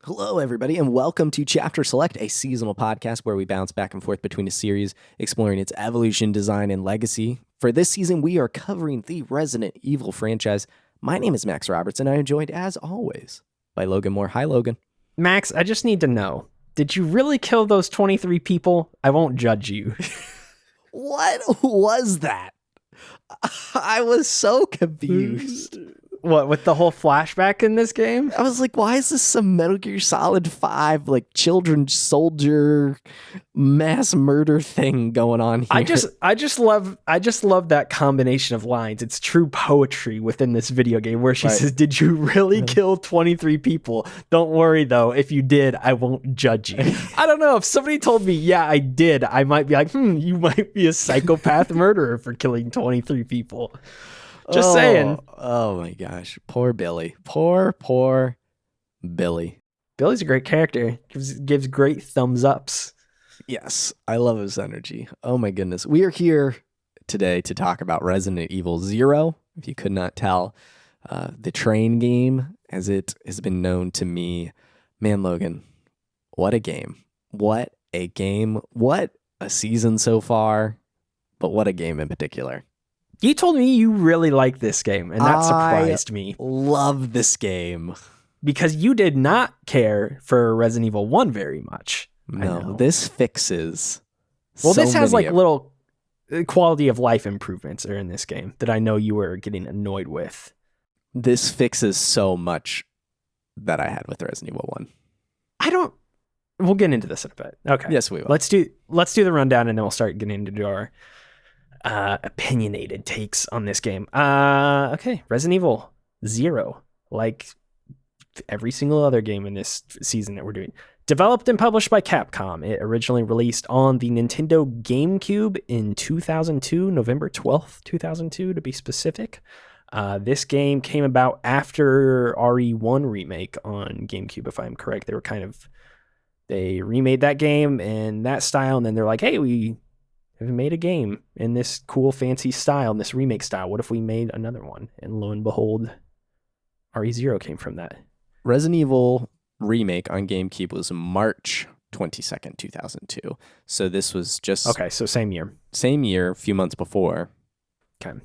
Hello, everybody, and welcome to Chapter Select, a seasonal podcast where we bounce back and forth between a series exploring its evolution, design, and legacy. For this season, we are covering the Resident Evil franchise. My name is Max Roberts, and I am joined, as always, by Logan Moore. Hi, Logan. Max, I just need to know, did you really kill those 23 people? I won't judge you. What was that? I was so confused. What, with the whole flashback in this game? I was like, why is this some Metal Gear Solid 5, like, children soldier mass murder thing going on here? I just love that combination of lines. It's true poetry within this video game where she says, did you really kill 23 people? Don't worry, though. If you did, I won't judge you. I don't know. If somebody told me, yeah, I did, I might be like, you might be a psychopath murderer for killing 23 people. Just saying. Oh my gosh. Poor Billy. Poor Billy. Billy's a great character. Gives great thumbs ups. Yes. I love his energy. Oh my goodness. We are here today to talk about Resident Evil 0. If you could not tell, the train game, as it has been known to me. Man, Logan, what a game. What a game. What a season so far. But what a game in particular. You told me you really like this game, and that surprised me. Love this game. Because you did not care for Resident Evil 1 very much. No, this fixes. Well, this has like little quality of life improvements are in this game that I know you were getting annoyed with. This fixes so much that I had with Resident Evil 1. We'll get into this in a bit. Okay. Yes, we will. Let's do the rundown, and then we'll start getting into our opinionated takes on this game. Okay, Resident Evil 0, like every single other game in this season that we're doing. Developed and published by Capcom. It originally released on the Nintendo GameCube in 2002, November 12th, 2002 to be specific. This game came about after RE1 remake on GameCube, if I'm correct. They remade that game in that style, and then they're like, hey, we have made a game in this cool, fancy style, in this remake style. What if we made another one? And lo and behold, RE0 came from that. Resident Evil remake on GameCube was March 22nd, 2002. So this was just... Okay, so same year. Same year, a few months before. Okay.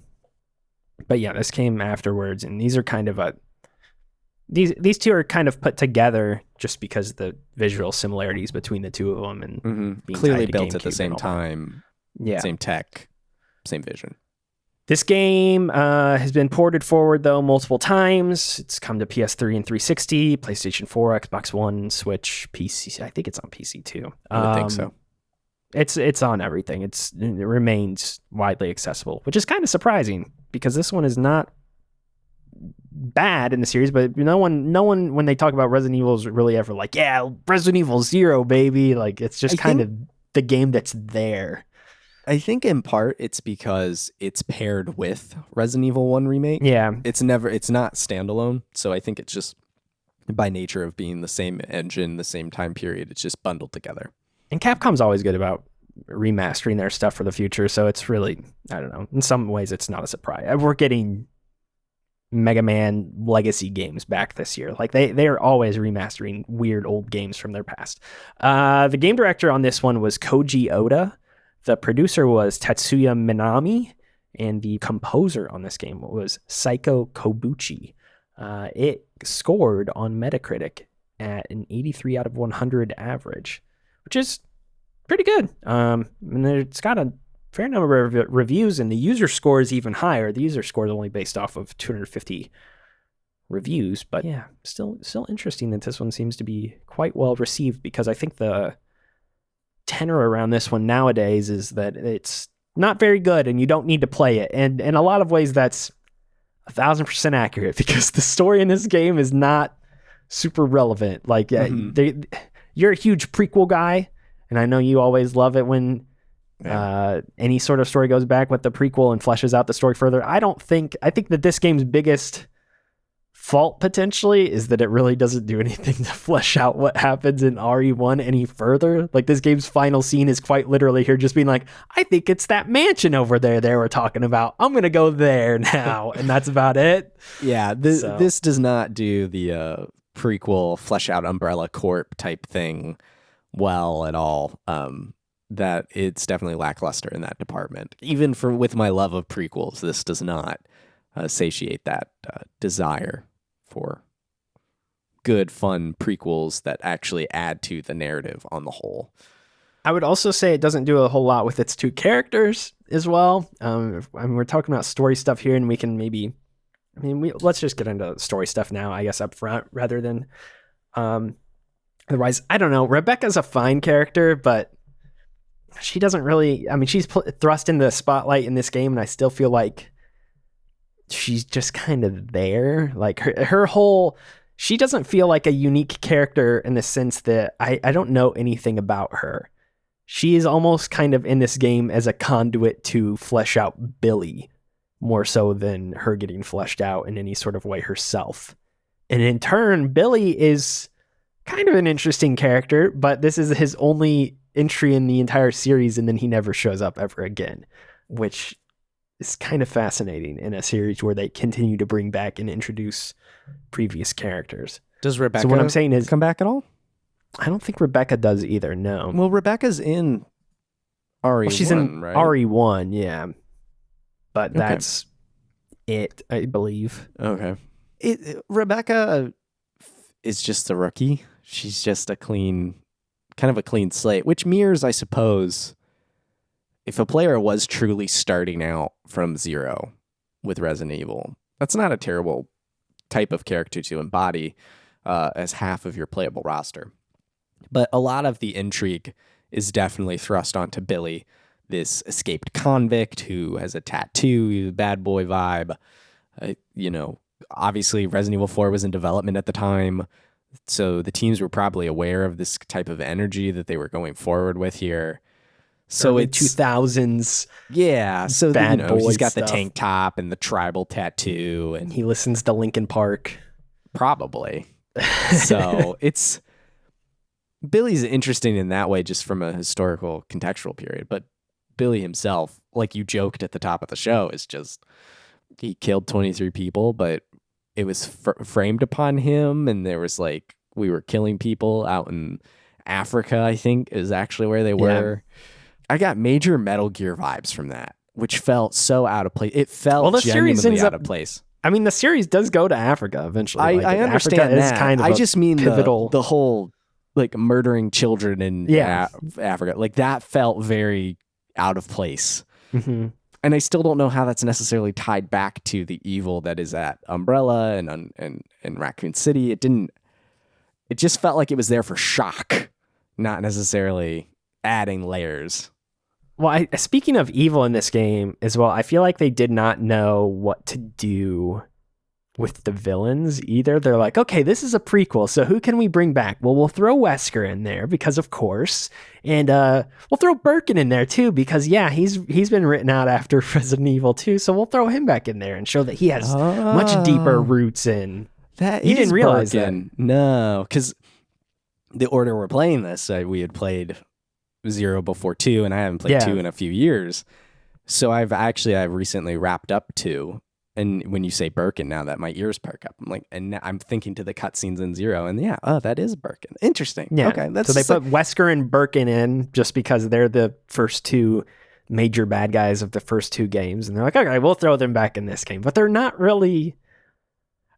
But yeah, this came afterwards, and these are kind of these two are kind of put together just because the visual similarities between the two of them and being clearly tied to built GameCube at the same time. Yeah. Same tech, same vision. This game has been ported forward, though, multiple times. It's come to PS3 and 360, PlayStation 4, Xbox One, Switch, PC. I think it's on PC, too. I think so. It's on everything. It remains widely accessible, which is kind of surprising because this one is not bad in the series, but no one when they talk about Resident Evil is really ever like, yeah, Resident Evil 0, baby. Like, it's just kind of the game that's there. I think in part it's because it's paired with Resident Evil 1 remake. Yeah. It's not standalone. So I think it's just by nature of being the same engine, the same time period, it's just bundled together. And Capcom's always good about remastering their stuff for the future. So it's really, I don't know, in some ways it's not a surprise. We're getting Mega Man legacy games back this year. Like they are always remastering weird old games from their past. The game director on this one was Koji Oda. The producer was Tatsuya Minami, and the composer on this game was Seiko Kobuchi. It scored on Metacritic at an 83 out of 100 average, which is pretty good. And it's got a fair number of reviews, and the user score is even higher. The user score is only based off of 250 reviews, but yeah, still interesting that this one seems to be quite well received, because I think the tenor around this one nowadays is that it's not very good and you don't need to play it. And in a lot of ways, that's 1,000% accurate, because the story in this game is not super relevant. Like, you're a huge prequel guy, and I know you always love it when any sort of story goes back with the prequel and fleshes out the story further. I think that this game's biggest fault potentially is that it really doesn't do anything to flesh out what happens in RE1 any further. Like, this game's final scene is quite literally here just being like, I think it's that mansion over there they were talking about. I'm going to go there now. And that's about it. Yeah. This does not do the prequel flesh out Umbrella Corp type thing well at all. That it's definitely lackluster in that department. Even with my love of prequels, this does not satiate that desire for good, fun prequels that actually add to the narrative on the whole. I would also say it doesn't do a whole lot with its two characters as well. We're talking about story stuff here, and we can let's just get into story stuff now, I guess, up front, rather than otherwise. I don't know. Rebecca's a fine character, but she doesn't really, she's thrust in the spotlight in this game, and I still feel like she's just kind of there. Like her whole, she doesn't feel like a unique character in the sense that I don't know anything about her. She is almost kind of in this game as a conduit to flesh out Billy, more so than her getting fleshed out in any sort of way herself. And in turn, Billy is kind of an interesting character, but this is his only entry in the entire series, and then he never shows up ever again, which is kind of fascinating in a series where they continue to bring back and introduce previous characters. Does Rebecca so what I'm saying is, come back at all? I don't think Rebecca does either, no. Well, Rebecca's in RE1, she's in right? RE1, yeah. But that's it, I believe. Okay. Rebecca is just a rookie. She's just kind of a clean slate, which mirrors, I suppose, if a player was truly starting out from zero with Resident Evil. That's not a terrible type of character to embody as half of your playable roster. But a lot of the intrigue is definitely thrust onto Billy, this escaped convict who has a tattoo, bad boy vibe. Obviously Resident Evil 4 was in development at the time, so the teams were probably aware of this type of energy that they were going forward with here. So it's 2000s. Yeah, so bad boy he's got stuff. the tank top and the tribal tattoo, and he listens to Linkin Park. Probably. So Billy's interesting in that way, just from a historical contextual period. But Billy himself, like you joked at the top of the show, is just, he killed 23 people, but it was framed upon him. And there was we were killing people out in Africa, I think is actually where they were. Yeah. I got major Metal Gear vibes from that, which felt so out of place. It felt genuinely out of place. The series does go to Africa eventually. I understand Africa that. Is kind of I just mean pivotal. The whole murdering children in Africa. That felt very out of place. Mm-hmm. And I still don't know how that's necessarily tied back to the evil that is at Umbrella and Raccoon City. It just felt like it was there for shock, not necessarily adding layers. Well, speaking of evil in this game as well, I feel like they did not know what to do with the villains either. They're like, okay, this is a prequel, so who can we bring back? Well, we'll throw Wesker in there because of course, and we'll throw Birkin in there too because he's been written out after Resident Evil 2, so we'll throw him back in there and show that he has much deeper roots in. That you didn't realize Birkin. That? No, because the order we're playing this, we had played 0 before 2, and I haven't played 2 in a few years. So I've recently wrapped up 2. And when you say Birkin now, that my ears perk up. I'm like, and I'm thinking to the cutscenes in 0, and that is Birkin. Interesting. Yeah. Okay. So they put Wesker and Birkin in just because they're the first 2 major bad guys of the first 2 games, and they're like, okay, we'll throw them back in this game, but they're not really.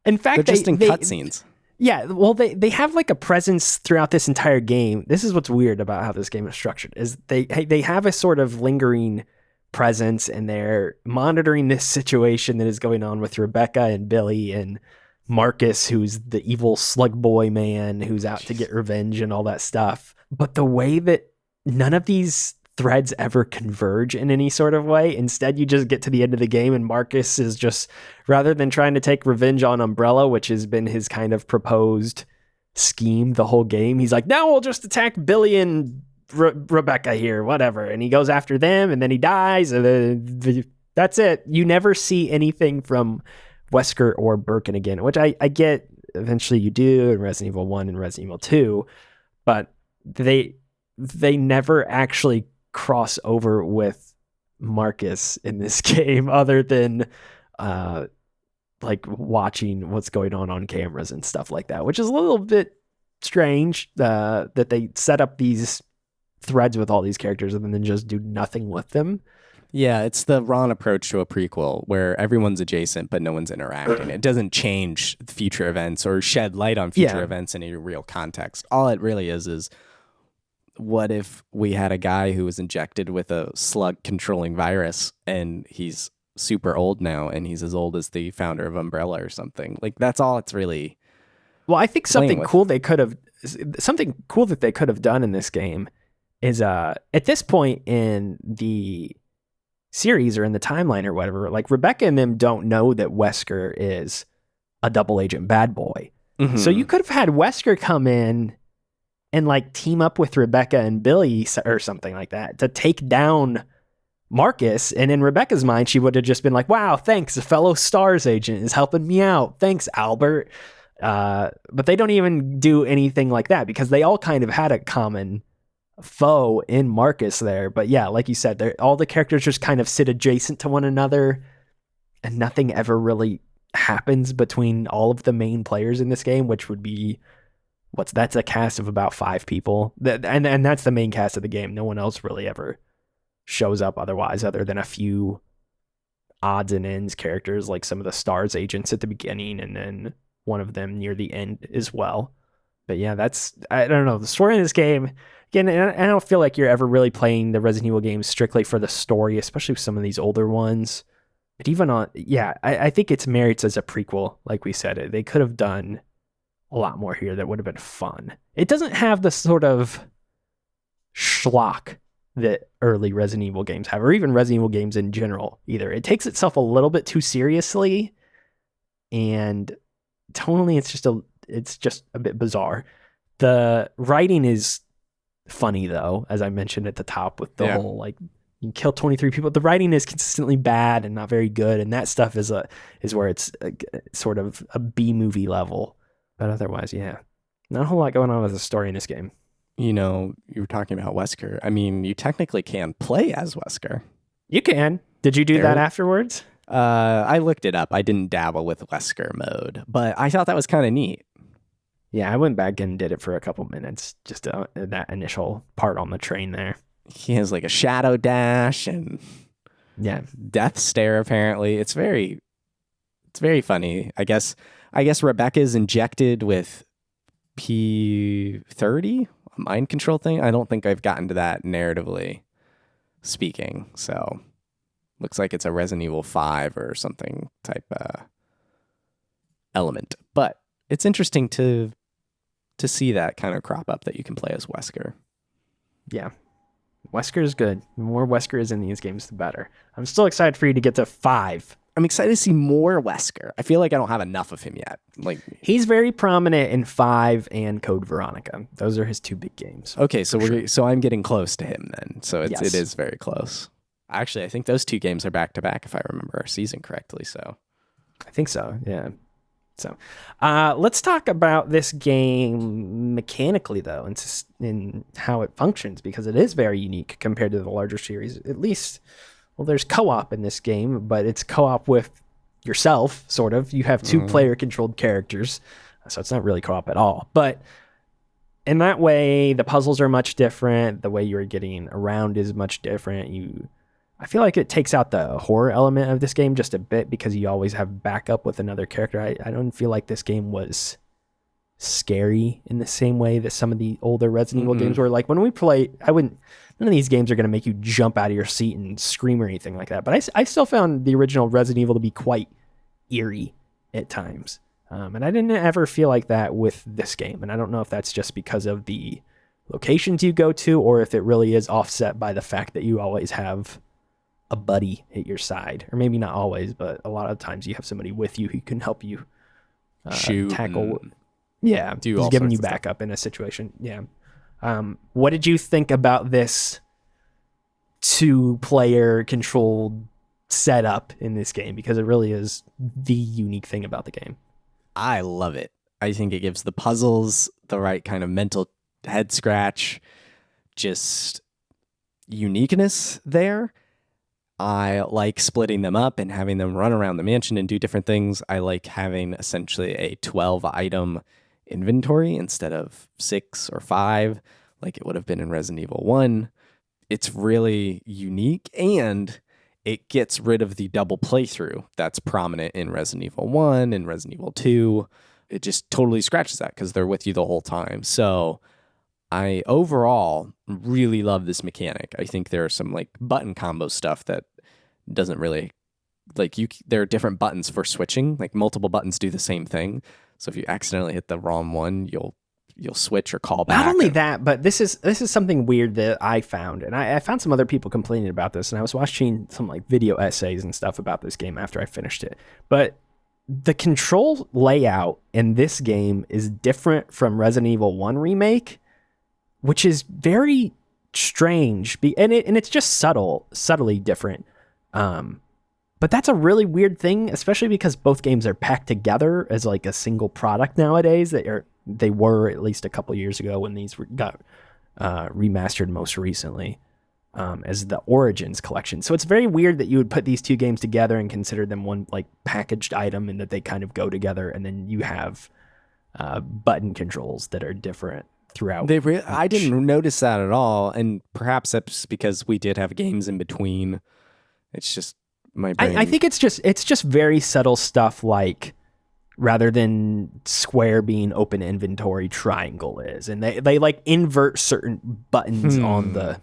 In fact, they're just in cutscenes. Yeah, well, they have a presence throughout this entire game. This is what's weird about how this game is structured, is they have a sort of lingering presence, and they're monitoring this situation that is going on with Rebecca and Billy and Marcus, who's the evil slug boy man who's out to get revenge and all that stuff. But the way that none of these threads ever converge in any sort of way, instead you just get to the end of the game and Marcus is just, rather than trying to take revenge on Umbrella, which has been his kind of proposed scheme the whole game, he's like, now we'll just attack Billy and Rebecca here, whatever, and he goes after them and then he dies, and then that's it. You never see anything from Wesker or Birkin again, which I get eventually you do in Resident Evil 1 and Resident Evil 2, but they never actually cross over with Marcus in this game, other than like watching what's going on cameras and stuff like that, which is a little bit strange that they set up these threads with all these characters and then just do nothing with them. Yeah, it's the wrong approach to a prequel where everyone's adjacent but no one's interacting. It doesn't change future events or shed light on future events in any real context. All it really is what if we had a guy who was injected with a slug controlling virus and he's super old now and he's as old as the founder of Umbrella or something. Like that's all it's really. Well, I think something cool that they could have done in this game is at this point in the series or in the timeline or whatever, like Rebecca and them don't know that Wesker is a double agent bad boy. Mm-hmm. So you could have had Wesker come in and like team up with Rebecca and Billy or something like that to take down Marcus. And in Rebecca's mind, she would have just been like, wow, thanks. A fellow STARS agent is helping me out. Thanks, Albert. But they don't even do anything like that because they all kind of had a common foe in Marcus there. But yeah, like you said, all the characters just kind of sit adjacent to one another and nothing ever really happens between all of the main players in this game, which would be that's a cast of about 5 people. And that's the main cast of the game. No one else really ever shows up otherwise, other than a few odds and ends characters, like some of the STARS agents at the beginning and then one of them near the end as well. But yeah, I don't know. The story in this game, again, I don't feel like you're ever really playing the Resident Evil games strictly for the story, especially with some of these older ones. But even I think it's merits as a prequel, like we said. They could have done a lot more here that would have been fun. It doesn't have the sort of schlock that early Resident Evil games have, or even Resident Evil games in general either. It takes itself a little bit too seriously, and tonally it's just a bit bizarre. The writing is funny though, as I mentioned at the top with the whole like you kill 23 people. The writing is consistently bad and not very good, and that stuff is where it's sort of a B movie level. But otherwise, yeah, not a whole lot going on with the story in this game. You know, you were talking about Wesker. I mean, you technically can play as Wesker. You can. Did you do that afterwards? I looked it up. I didn't dabble with Wesker mode, but I thought that was kind of neat. Yeah, I went back and did it for a couple minutes, just that initial part on the train there. He has like a shadow dash and death stare. Apparently, it's very funny. I guess Rebecca's injected with P30, a mind control thing. I don't think I've gotten to that narratively speaking. So looks like it's a Resident Evil 5 or something type element. But it's interesting to see that kind of crop up that you can play as Wesker. Yeah. Wesker is good. The more Wesker is in these games, the better. I'm still excited for you to get to 5. I'm excited to see more Wesker. I feel like I don't have enough of him yet. Like he's very prominent in 5 and Code Veronica. Those are his 2 big games. Okay, so I'm getting close to him then. So it is very close. Actually, I think those 2 games are back to back if I remember our season correctly. So I think so. Yeah. So let's talk about this game mechanically, though, and in how it functions, because it is very unique compared to the larger series. At least, well, there's co-op in this game, but it's co-op with yourself, sort of. You have 2 player-controlled characters, so it's not really co-op at all. But in that way, the puzzles are much different. The way you're getting around is much different. I feel like it takes out the horror element of this game just a bit because you always have backup with another character. I don't feel like this game was scary in the same way that some of the older Resident Evil games were. Like when we play, none of these games are going to make you jump out of your seat and scream or anything like that. But I still found the original Resident Evil to be quite eerie at times. And I didn't ever feel like that with this game. And I don't know if that's just because of the locations you go to or if it really is offset by the fact that you always have a buddy at your side, or maybe not always, but a lot of times you have somebody with you who can help you tackle. Yeah, he's giving you backup in a situation. Yeah. What did you think about this 2-player controlled setup in this game? Because it really is the unique thing about the game. I love it. I think it gives the puzzles the right kind of mental head scratch, just uniqueness there. I like splitting them up and having them run around the mansion and do different things. I like having essentially a 12 item inventory instead of 6 or 5 like it would have been in Resident Evil 1. It's really unique, and it gets rid of the double playthrough that's prominent in Resident Evil 1 and Resident Evil 2. It just totally scratches that because they're with you the whole time. So I overall really love this mechanic. I think there are some like button combo stuff that doesn't really like there are different buttons for switching. Like multiple buttons do the same thing. So if you accidentally hit the wrong one, you'll switch or call back. Not only that, but this is something weird that I found, and I found some other people complaining about this, and I was watching some like video essays and stuff about this game after I finished it. But the control layout in this game is different from Resident Evil 1 Remake, which is very strange, and it's just subtly different. But that's a really weird thing, especially because both games are packed together as like a single product nowadays. They were at least a couple years ago when these got remastered most recently as the Origins collection. So it's very weird that you would put these two games together and consider them one like packaged item, and that they kind of go together, and then you have button controls that are different throughout. I didn't notice that at all, and perhaps that's because we did have games in between. It's just my brain. I think it's just very subtle stuff, like rather than square being open inventory, triangle is, and they like invert certain buttons on that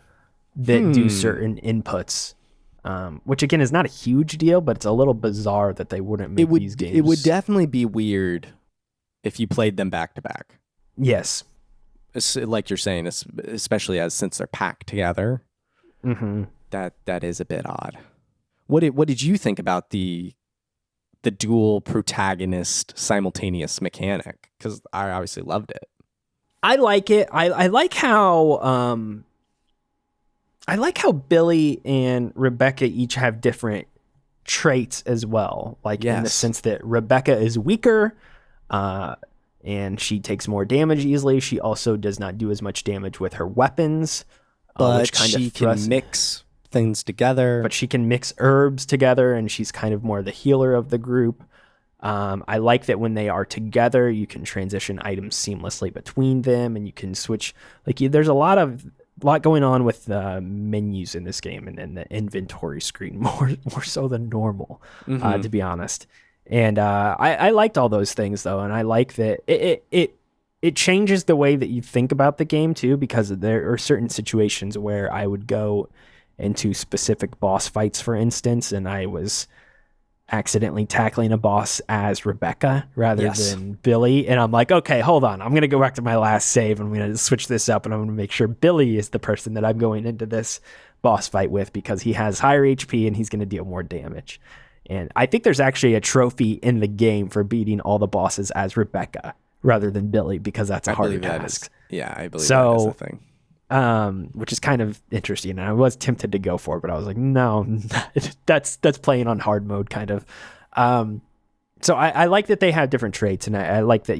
do certain inputs, which again is not a huge deal, but it's a little bizarre that they wouldn't make these games. It would definitely be weird if you played them back to back. Yes, like you're saying, especially since they're packed together. Mm-hmm. That is a bit odd. What did you think about the dual protagonist simultaneous mechanic? Because I obviously loved it. I like it. I like how Billy and Rebecca each have different traits as well. Like in the sense that Rebecca is weaker, and she takes more damage easily. She also does not do as much damage with her weapons, but she can mix things together. But she can mix herbs together, and she's kind of more the healer of the group. I like that when they are together, you can transition items seamlessly between them, and you can switch. Like there's a lot going on with the menus in this game and the inventory screen, more so than normal, to be honest. And I liked all those things though, and I like that it changes the way that you think about the game too, because there are certain situations where I would go into specific boss fights, for instance, and I was accidentally tackling a boss as Rebecca rather than Billy, and I'm like, okay, hold on, I'm going to go back to my last save, and I'm going to switch this up, and I'm going to make sure Billy is the person that I'm going into this boss fight with, because he has higher HP and he's going to deal more damage. And I think there's actually a trophy in the game for beating all the bosses as Rebecca rather than Billy, because that's a harder task. I believe that is a thing. Which is kind of interesting, and I was tempted to go for it, but I was like, no, that's playing on hard mode kind of. So I like that they have different traits, and I like that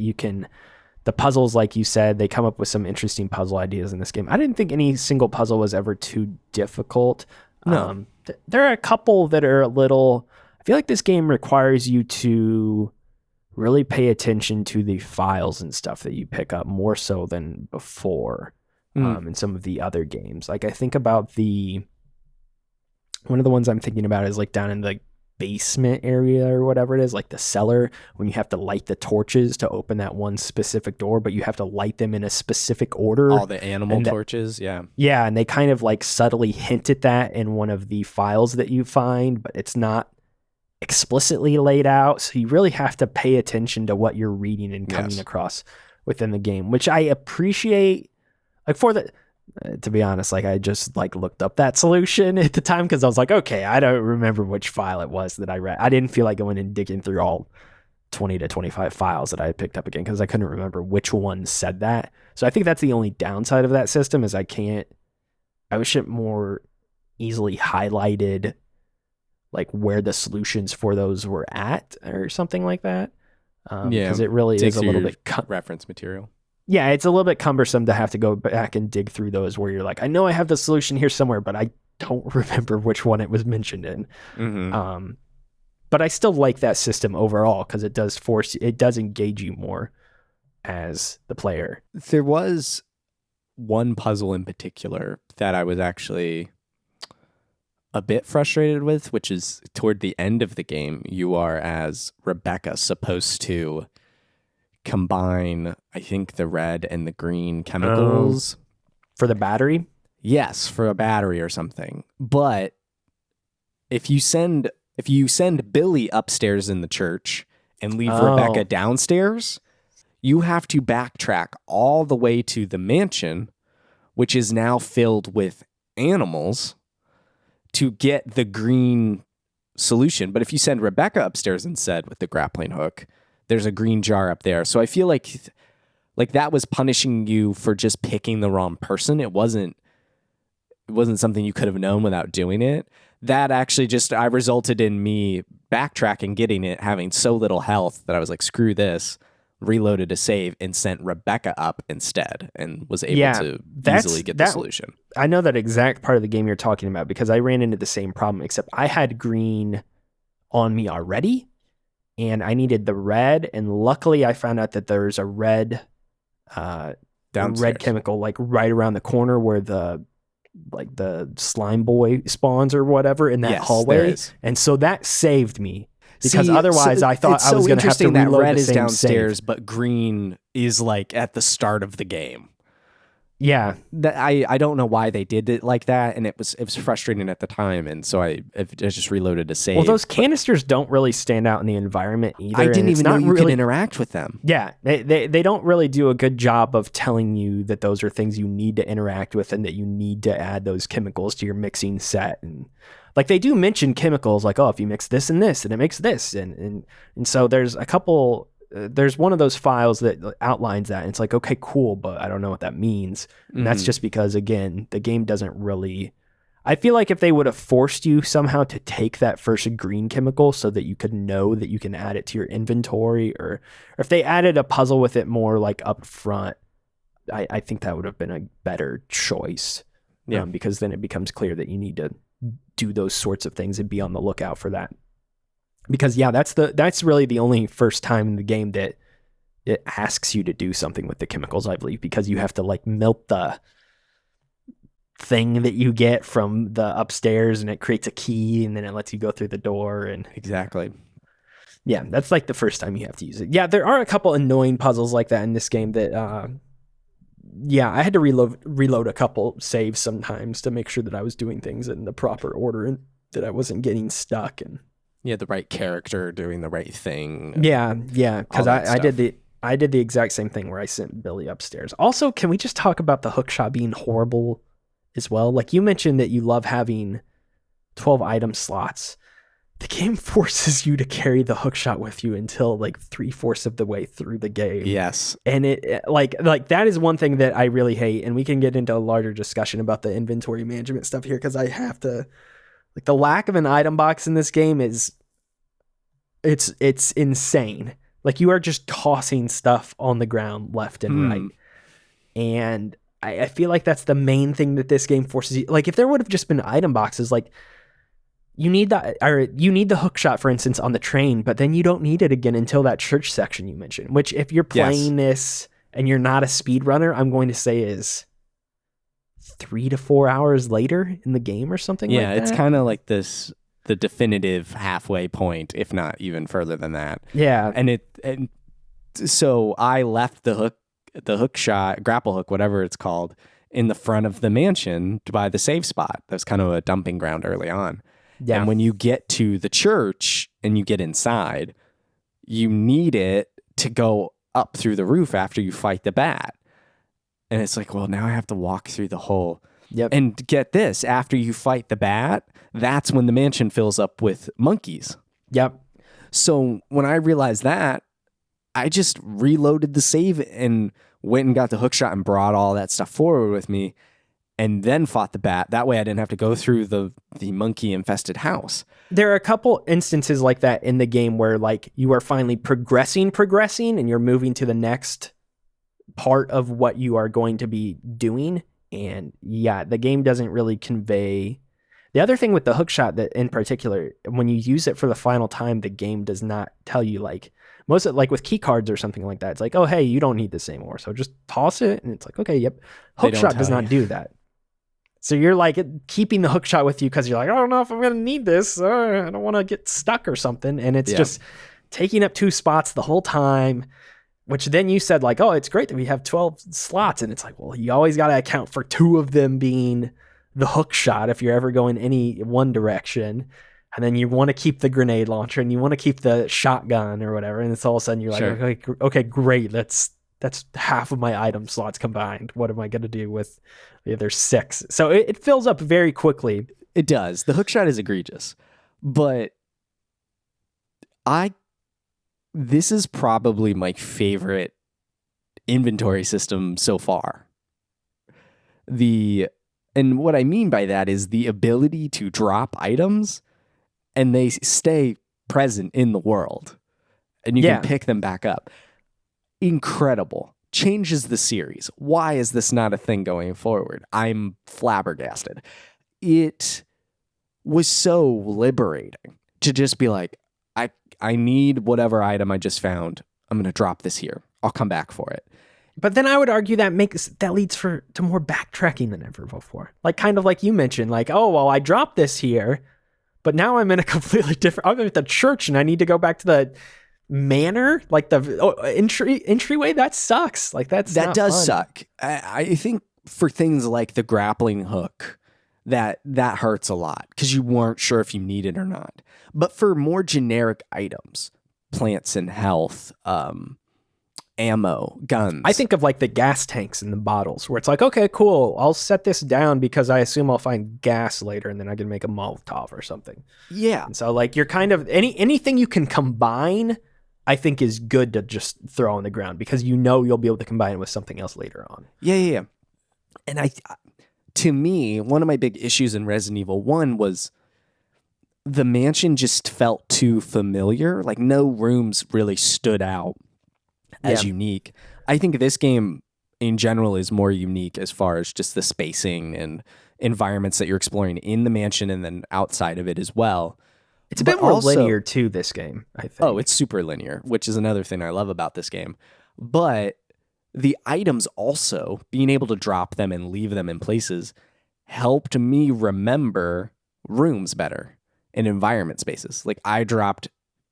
the puzzles, like you said, they come up with some interesting puzzle ideas in this game. I didn't think any single puzzle was ever too difficult. No. There are a couple that are a little, I feel like this game requires you to really pay attention to the files and stuff that you pick up more so than before. In some of the other games. Like I think about one of the ones I'm thinking about is like down in the basement area or whatever it is, like the cellar, when you have to light the torches to open that one specific door, but you have to light them in a specific order. All the animal torches, yeah. Yeah, and they kind of like subtly hint at that in one of the files that you find, but it's not explicitly laid out, so you really have to pay attention to what you're reading and coming across within the game, which I appreciate. Like to be honest, like I just like looked up that solution at the time because I was like, okay, I don't remember which file it was that I read. I didn't feel like going and digging through all 20 to 25 files that I had picked up again because I couldn't remember which one said that. So I think that's the only downside of that system is I wish it more easily highlighted like where the solutions for those were at or something like that. Because it really is a little bit reference material. Yeah, it's a little bit cumbersome to have to go back and dig through those where you're like, I know I have the solution here somewhere, but I don't remember which one it was mentioned in. Mm-hmm. But I still like that system overall because it does engage you more as the player. There was one puzzle in particular that I was actually a bit frustrated with, which is toward the end of the game. You are, as Rebecca, supposed to combine, I think, the red and the green chemicals. For the battery? Yes, for a battery or something. But if you send Billy upstairs in the church and leave Rebecca downstairs, you have to backtrack all the way to the mansion, which is now filled with animals, to get the green solution. But if you send Rebecca upstairs instead with the grappling hook, there's a green jar up there. So I feel like that was punishing you for just picking the wrong person. It wasn't something you could have known without doing it. That actually I resulted in me backtracking, getting it, having so little health that I was like, screw this, reloaded a save and sent Rebecca up instead and was able to easily get the solution. I know that exact part of the game you're talking about because I ran into the same problem, except I had green on me already and I needed the red. And luckily I found out that there's a red chemical like right around the corner where the slime boy spawns or whatever in that hallway. And so that saved me. Because otherwise, I thought I was going to have to reload that red the is same downstairs, save. but green is like at the start of the game. Yeah, I don't know why they did it like that, and it was frustrating at the time, and so I just reloaded a save. Well, those canisters don't really stand out in the environment either. I didn't even know you could interact with them. Yeah, they don't really do a good job of telling you that those are things you need to interact with and that you need to add those chemicals to your mixing set. And like they do mention chemicals like, oh, if you mix this and this and it makes this. And so there's a couple, there's one of those files that outlines that. And it's like, okay, cool, but I don't know what that means. And that's just because, again, the game doesn't really, I feel like if they would have forced you somehow to take that first green chemical so that you could know that you can add it to your inventory, or if they added a puzzle with it more like up front, I think that would have been a better choice. Yeah, because then it becomes clear that you need to do those sorts of things and be on the lookout for that. Because that's really the only first time in the game that it asks you to do something with the chemicals, I believe, because you have to like melt the thing that you get from the upstairs and it creates a key and then it lets you go through the door. And exactly. Yeah, that's like the first time you have to use it. Yeah, there are a couple annoying puzzles like that in this game that I had to reload a couple saves sometimes to make sure that I was doing things in the proper order and that I wasn't getting stuck. And the right character doing the right thing. Yeah, because I did the exact same thing where I sent Billy upstairs. Also, can we just talk about the hookshot being horrible as well? Like you mentioned that you love having 12 item slots. The game forces you to carry the hookshot with you until like 3/4 of the way through the game. Yes. And it like that is one thing that I really hate. And we can get into a larger discussion about the inventory management stuff here because I have to, like, the lack of an item box in this game is it's insane. Like you are just tossing stuff on the ground left and right. And I feel like that's the main thing that this game forces you. Like if there would have just been item boxes, like you need the hook shot, for instance, on the train, but then you don't need it again until that church section you mentioned, which if you're playing this and you're not a speedrunner, I'm going to say is 3 to 4 hours later in the game or something like that. Yeah, it's kind of like the definitive halfway point, if not even further than that. Yeah. And so I left the hook shot, grapple hook, whatever it's called, in the front of the mansion by the save spot. That's kind of a dumping ground early on. Yeah. And when you get to the church and you get inside, you need it to go up through the roof after you fight the bat. And it's like, well, now I have to walk through the whole. Yep. And get this, after you fight the bat, that's when the mansion fills up with monkeys. Yep. So when I realized that, I just reloaded the save and went and got the hook shot and brought all that stuff forward with me. And then fought the bat. That way I didn't have to go through the monkey-infested house. There are a couple instances like that in the game where like you are finally progressing, and you're moving to the next part of what you are going to be doing. And yeah, the game doesn't really convey. The other thing with the hook shot that in particular, when you use it for the final time, the game does not tell you like most of like with key cards or something like that. It's like, oh, hey, you don't need this anymore. So just toss it. And it's like, okay, yep. Hook shot does not do that. So you're like keeping the hook shot with you because you're like, I don't know if I'm going to need this. I don't want to get stuck or something. And it's just taking up 2 spots the whole time, which then you said like, oh, it's great that we have 12 slots. And it's like, well, you always got to account for 2 of them being the hook shot if you're ever going any one direction. And then you want to keep the grenade launcher and you want to keep the shotgun or whatever. And it's all of a sudden you're like, okay, great. That's half of my item slots combined. What am I going to do with the other 6? So it fills up very quickly. It does. The hook shot is egregious, but this is probably my favorite inventory system so far. And what I mean by that is the ability to drop items and they stay present in the world and you can pick them back up. Incredible. Changes the series. Why is this not a thing going forward? I'm flabbergasted. It was so liberating to just be like, I need whatever item I just found. I'm going to drop this here. I'll come back for it. But then I would argue that leads to more backtracking than ever before. Like kind of like you mentioned, like, oh, well, I dropped this here, but now I'm in a completely different, I'm at the church and I need to go back to the manor, like the entryway. That sucks. Like that does fun. Suck. I think for things like the grappling hook, that hurts a lot because you weren't sure if you need it or not. But for more generic items, plants and health, ammo, guns. I think of like the gas tanks and the bottles where it's like, okay, cool. I'll set this down because I assume I'll find gas later and then I can make a Molotov or something. Yeah. And so like you're kind of anything you can combine, I think is good to just throw on the ground because you know you'll be able to combine it with something else later on. Yeah. And to me, one of my big issues in Resident Evil 1 was the mansion just felt too familiar. Like no rooms really stood out as unique. I think this game in general is more unique as far as just the spacing and environments that you're exploring in the mansion and then outside of it as well. It's a bit more linear too, this game, I think. Oh, it's super linear, which is another thing I love about this game. But the items also, being able to drop them and leave them in places, helped me remember rooms better and environment spaces. Like I dropped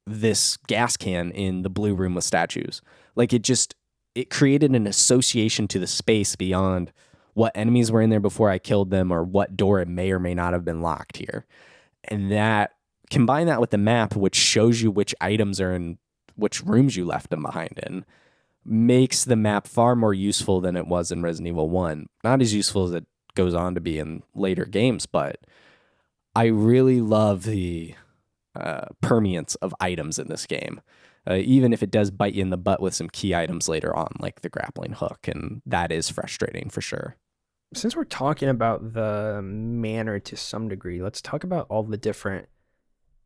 this gas can in the blue room with statues. Like it created an association to the space beyond what enemies were in there before I killed them or what door it may or may not have been locked here. And that, combine that with the map, which shows you which items are in which rooms you left them behind in, makes the map far more useful than it was in Resident Evil 1. Not as useful as it goes on to be in later games, but I really love the permeance of items in this game. Even if it does bite you in the butt with some key items later on, like the grappling hook, and that is frustrating for sure. Since we're talking about the manor to some degree, let's talk about all the different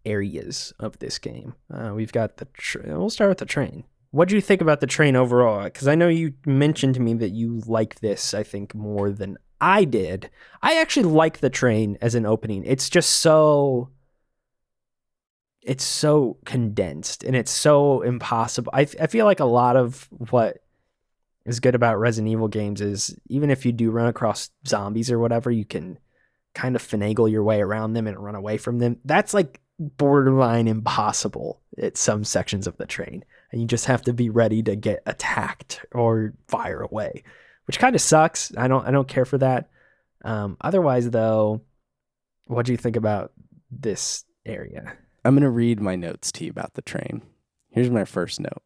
areas of this game. We've got we'll start with the train. What do you think about the train overall? Because I know you mentioned to me that you like this, I think, more than I did. I actually like the train as an opening. It's just so condensed and it's so impossible. I feel like a lot of what is good about Resident Evil games is even if you do run across zombies or whatever, you can kind of finagle your way around them and run away from them. That's like borderline impossible at some sections of the train. And you just have to be ready to get attacked or fire away, which kind of sucks. I don't care for that. Otherwise though, what do you think about this area? I'm going to read my notes to you about the train. Here's my first note.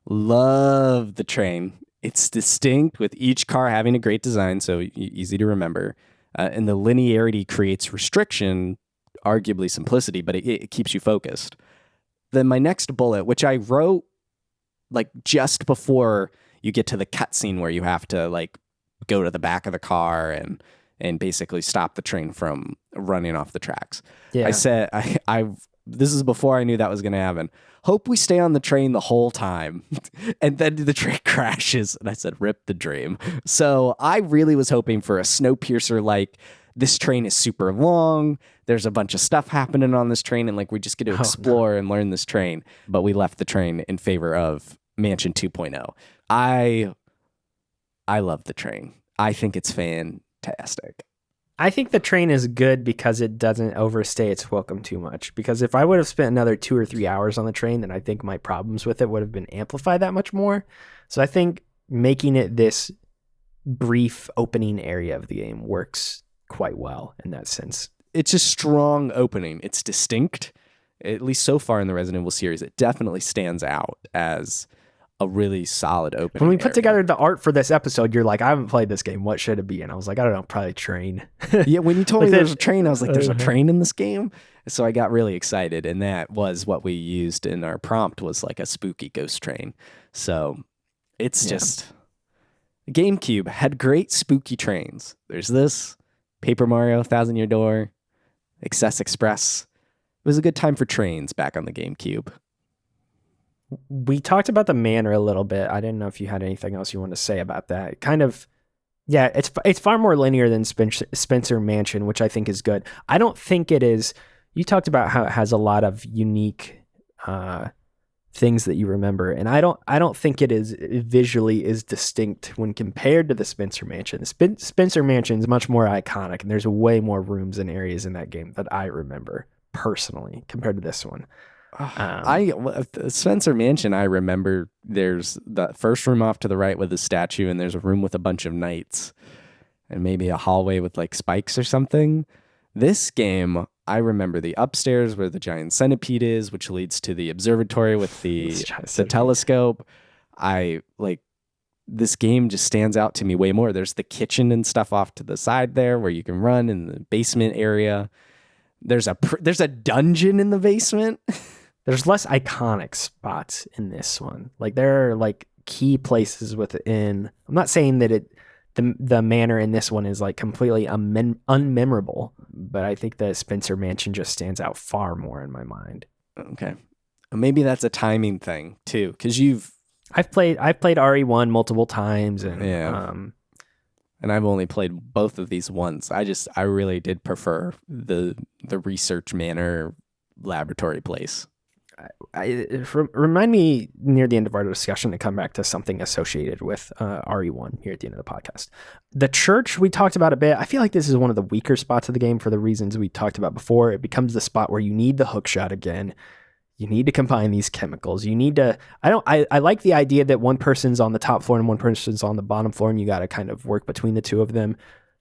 Love the train. It's distinct with each car having a great design, so easy to remember. And the linearity creates restriction, arguably simplicity, but it keeps you focused. Then my next bullet, which I wrote like just before you get to the cutscene where you have to like go to the back of the car and basically stop the train from running off the tracks. Yeah. I said, this is before I knew that was going to happen. Hope we stay on the train the whole time. And then the train crashes. And I said, rip the dream. So I really was hoping for a Snowpiercer like this train is super long. There's a bunch of stuff happening on this train, and like we just get to explore and learn this train. But we left the train in favor of Mansion 2.0. I love the train. I think it's fantastic. I think the train is good because it doesn't overstay its welcome too much. Because if I would have spent another 2 or 3 hours on the train, then I think my problems with it would have been amplified that much more. So I think making it this brief opening area of the game works quite well in that sense. It's a strong opening. It's distinct. At least so far in the Resident Evil series, it definitely stands out as a really solid opening. When we put together the art for this episode, you're like, I haven't played this game. What should it be? And I was like, I don't know, probably train. Yeah, when you told me there's a train, I was like, there's a train in this game? So I got really excited, and that was what we used in our prompt, was like a spooky ghost train. So it's just... GameCube had great spooky trains. There's this, Paper Mario, Thousand Year Door, Excess Express. It was a good time for trains back on the GameCube. We talked about the manor a little bit. I didn't know if you had anything else you wanted to say about that. Kind of, yeah, it's far more linear than Spencer Mansion, which I think is good. I don't think it is. You talked about how it has a lot of unique things that you remember, and I don't think it visually is distinct when compared to the Spencer Mansion. The Spencer Mansion is much more iconic, and there's way more rooms and areas in that game that I remember personally compared to this one. Spencer Mansion, I remember there's the first room off to the right with a statue, and there's a room with a bunch of knights, and maybe a hallway with like spikes or something. This game, I remember the upstairs where the giant centipede is, which leads to the observatory with the telescope. This game just stands out to me way more. There's the kitchen and stuff off to the side there where you can run in the basement area. There's a dungeon in the basement. There's less iconic spots in this one. Like there are like key places within. I'm not saying that the manor in this one is like completely unmemorable, but I think the Spencer Mansion just stands out far more in my mind. Okay, maybe that's a timing thing too, because I've played RE1 multiple times, and and I've only played both of these once. I really did prefer the research manor laboratory place. Remind me near the end of our discussion to come back to something associated with RE1 here at the end of the podcast. The church, we talked about a bit. I feel like this is one of the weaker spots of the game for the reasons we talked about before. It becomes the spot where you need the hook shot again. You need to combine these chemicals. You need to, I like the idea that one person's on the top floor and one person's on the bottom floor, and you got to kind of work between the two of them.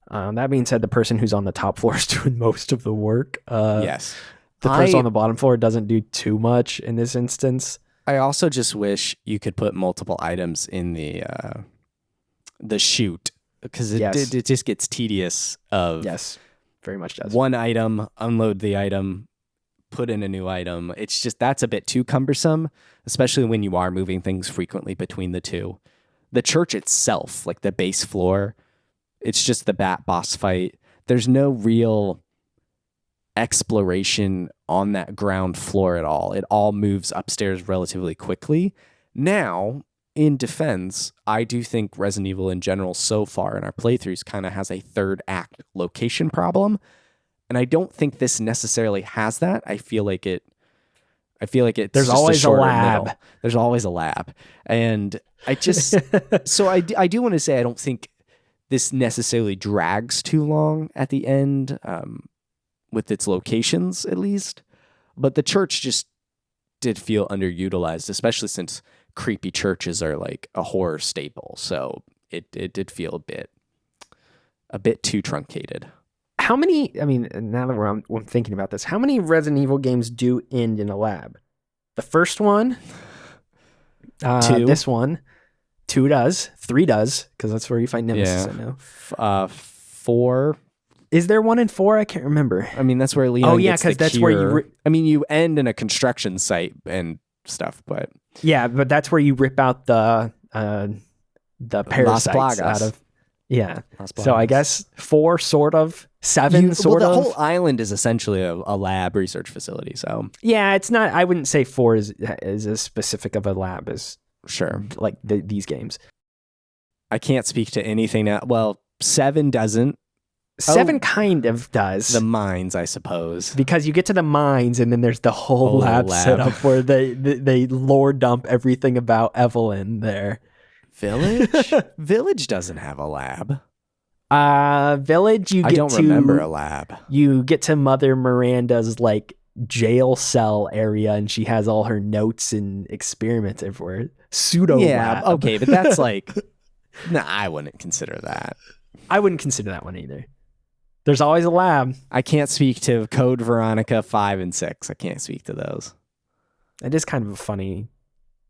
That being said, the person who's on the top floor is doing most of the work. Yes. The person on the bottom floor doesn't do too much in this instance. I also just wish you could put multiple items in the chute, because it just gets tedious Yes, very much does. One item, unload the item, put in a new item. It's just, that's a bit too cumbersome, especially when you are moving things frequently between the two. The church itself, like the base floor, it's just the bat boss fight. There's no real exploration on that ground floor at all. It all moves upstairs relatively quickly. Now, in defense, I do think Resident Evil in general so far in our playthroughs kind of has a third act location problem. And I don't think this necessarily has that. I feel like it's there's always a lab. Middle. There's always a lab. And I just so I do want to say I don't think this necessarily drags too long at the end, with its locations at least. But the church just did feel underutilized, especially since creepy churches are like a horror staple. So it did feel a bit too truncated. How many, I mean, now that I'm thinking about this, how many Resident Evil games do end in a lab? The first one, 2. This one, 2 does, 3 does, because that's where you find Nemesis. Yeah. I know. 4. Is there one in 4? I can't remember. I mean, that's where Leon. Oh yeah, because that's where you. You end in a construction site and stuff, but yeah, but that's where you rip out the parasites out of. Yeah. So I guess 4, sort of 7, sort of. The whole island is essentially a lab research facility. So yeah, it's not. I wouldn't say 4 is as specific of a lab as like these games. I can't speak to anything now. Well, 7 doesn't. 7 kind of does. The mines, I suppose. Because you get to the mines and then there's the whole lab setup where they lore dump everything about Evelyn there. Village? Village doesn't have a lab. Village, I don't remember a lab. You get to Mother Miranda's like jail cell area and she has all her notes and experiments everywhere. Pseudo lab. Okay, but that's like nah, I wouldn't consider that. I wouldn't consider that one either. There's always a lab. I can't speak to Code Veronica 5 and 6. I can't speak to those. It is kind of a funny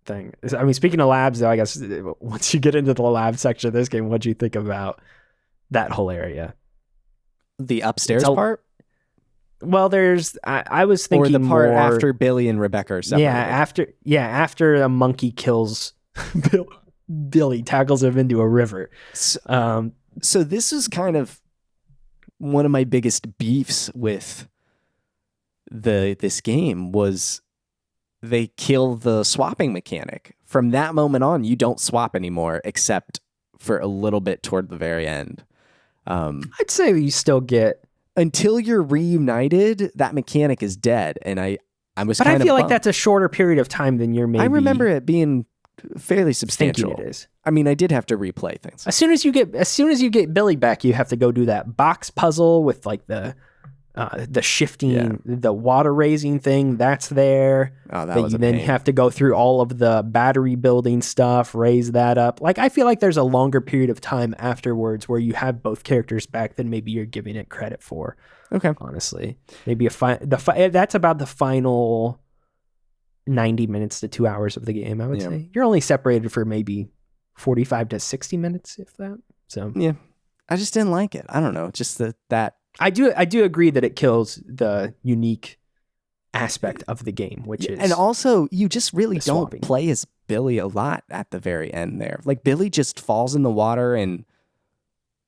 thing. I mean, speaking of labs, though, I guess once you get into the lab section of this game, what do you think about that whole area? The upstairs part? Well, I was thinking or the part more, after Billy and Rebecca are separated. After a monkey kills Billy, tackles him into a river. So this is kind of one of my biggest beefs with this game was they kill the swapping mechanic. From that moment on, you don't swap anymore, except for a little bit toward the very end. I'd say you still get until you're reunited. That mechanic is dead, and I was. But I feel like that's a shorter period of time than you're maybe. I remember it being fairly substantial. It is. I mean, I did have to replay things. As soon as you get Billy back, you have to go do that box puzzle with like the shifting, the water raising thing. That's there. Oh, that was you then have to go through all of the battery building stuff, raise that up. Like I feel like there's a longer period of time afterwards where you have both characters back than maybe you're giving it credit for. Okay, honestly, maybe that's about the final 90 minutes to 2 hours of the game. I would say you're only separated for maybe 45 to 60 minutes, if that. So yeah, I just didn't like it. I don't know, just that. I do agree that it kills the unique aspect of the game, which is, and also you just really don't swapping. play as Billy a lot at the very end there. Like Billy just falls in the water and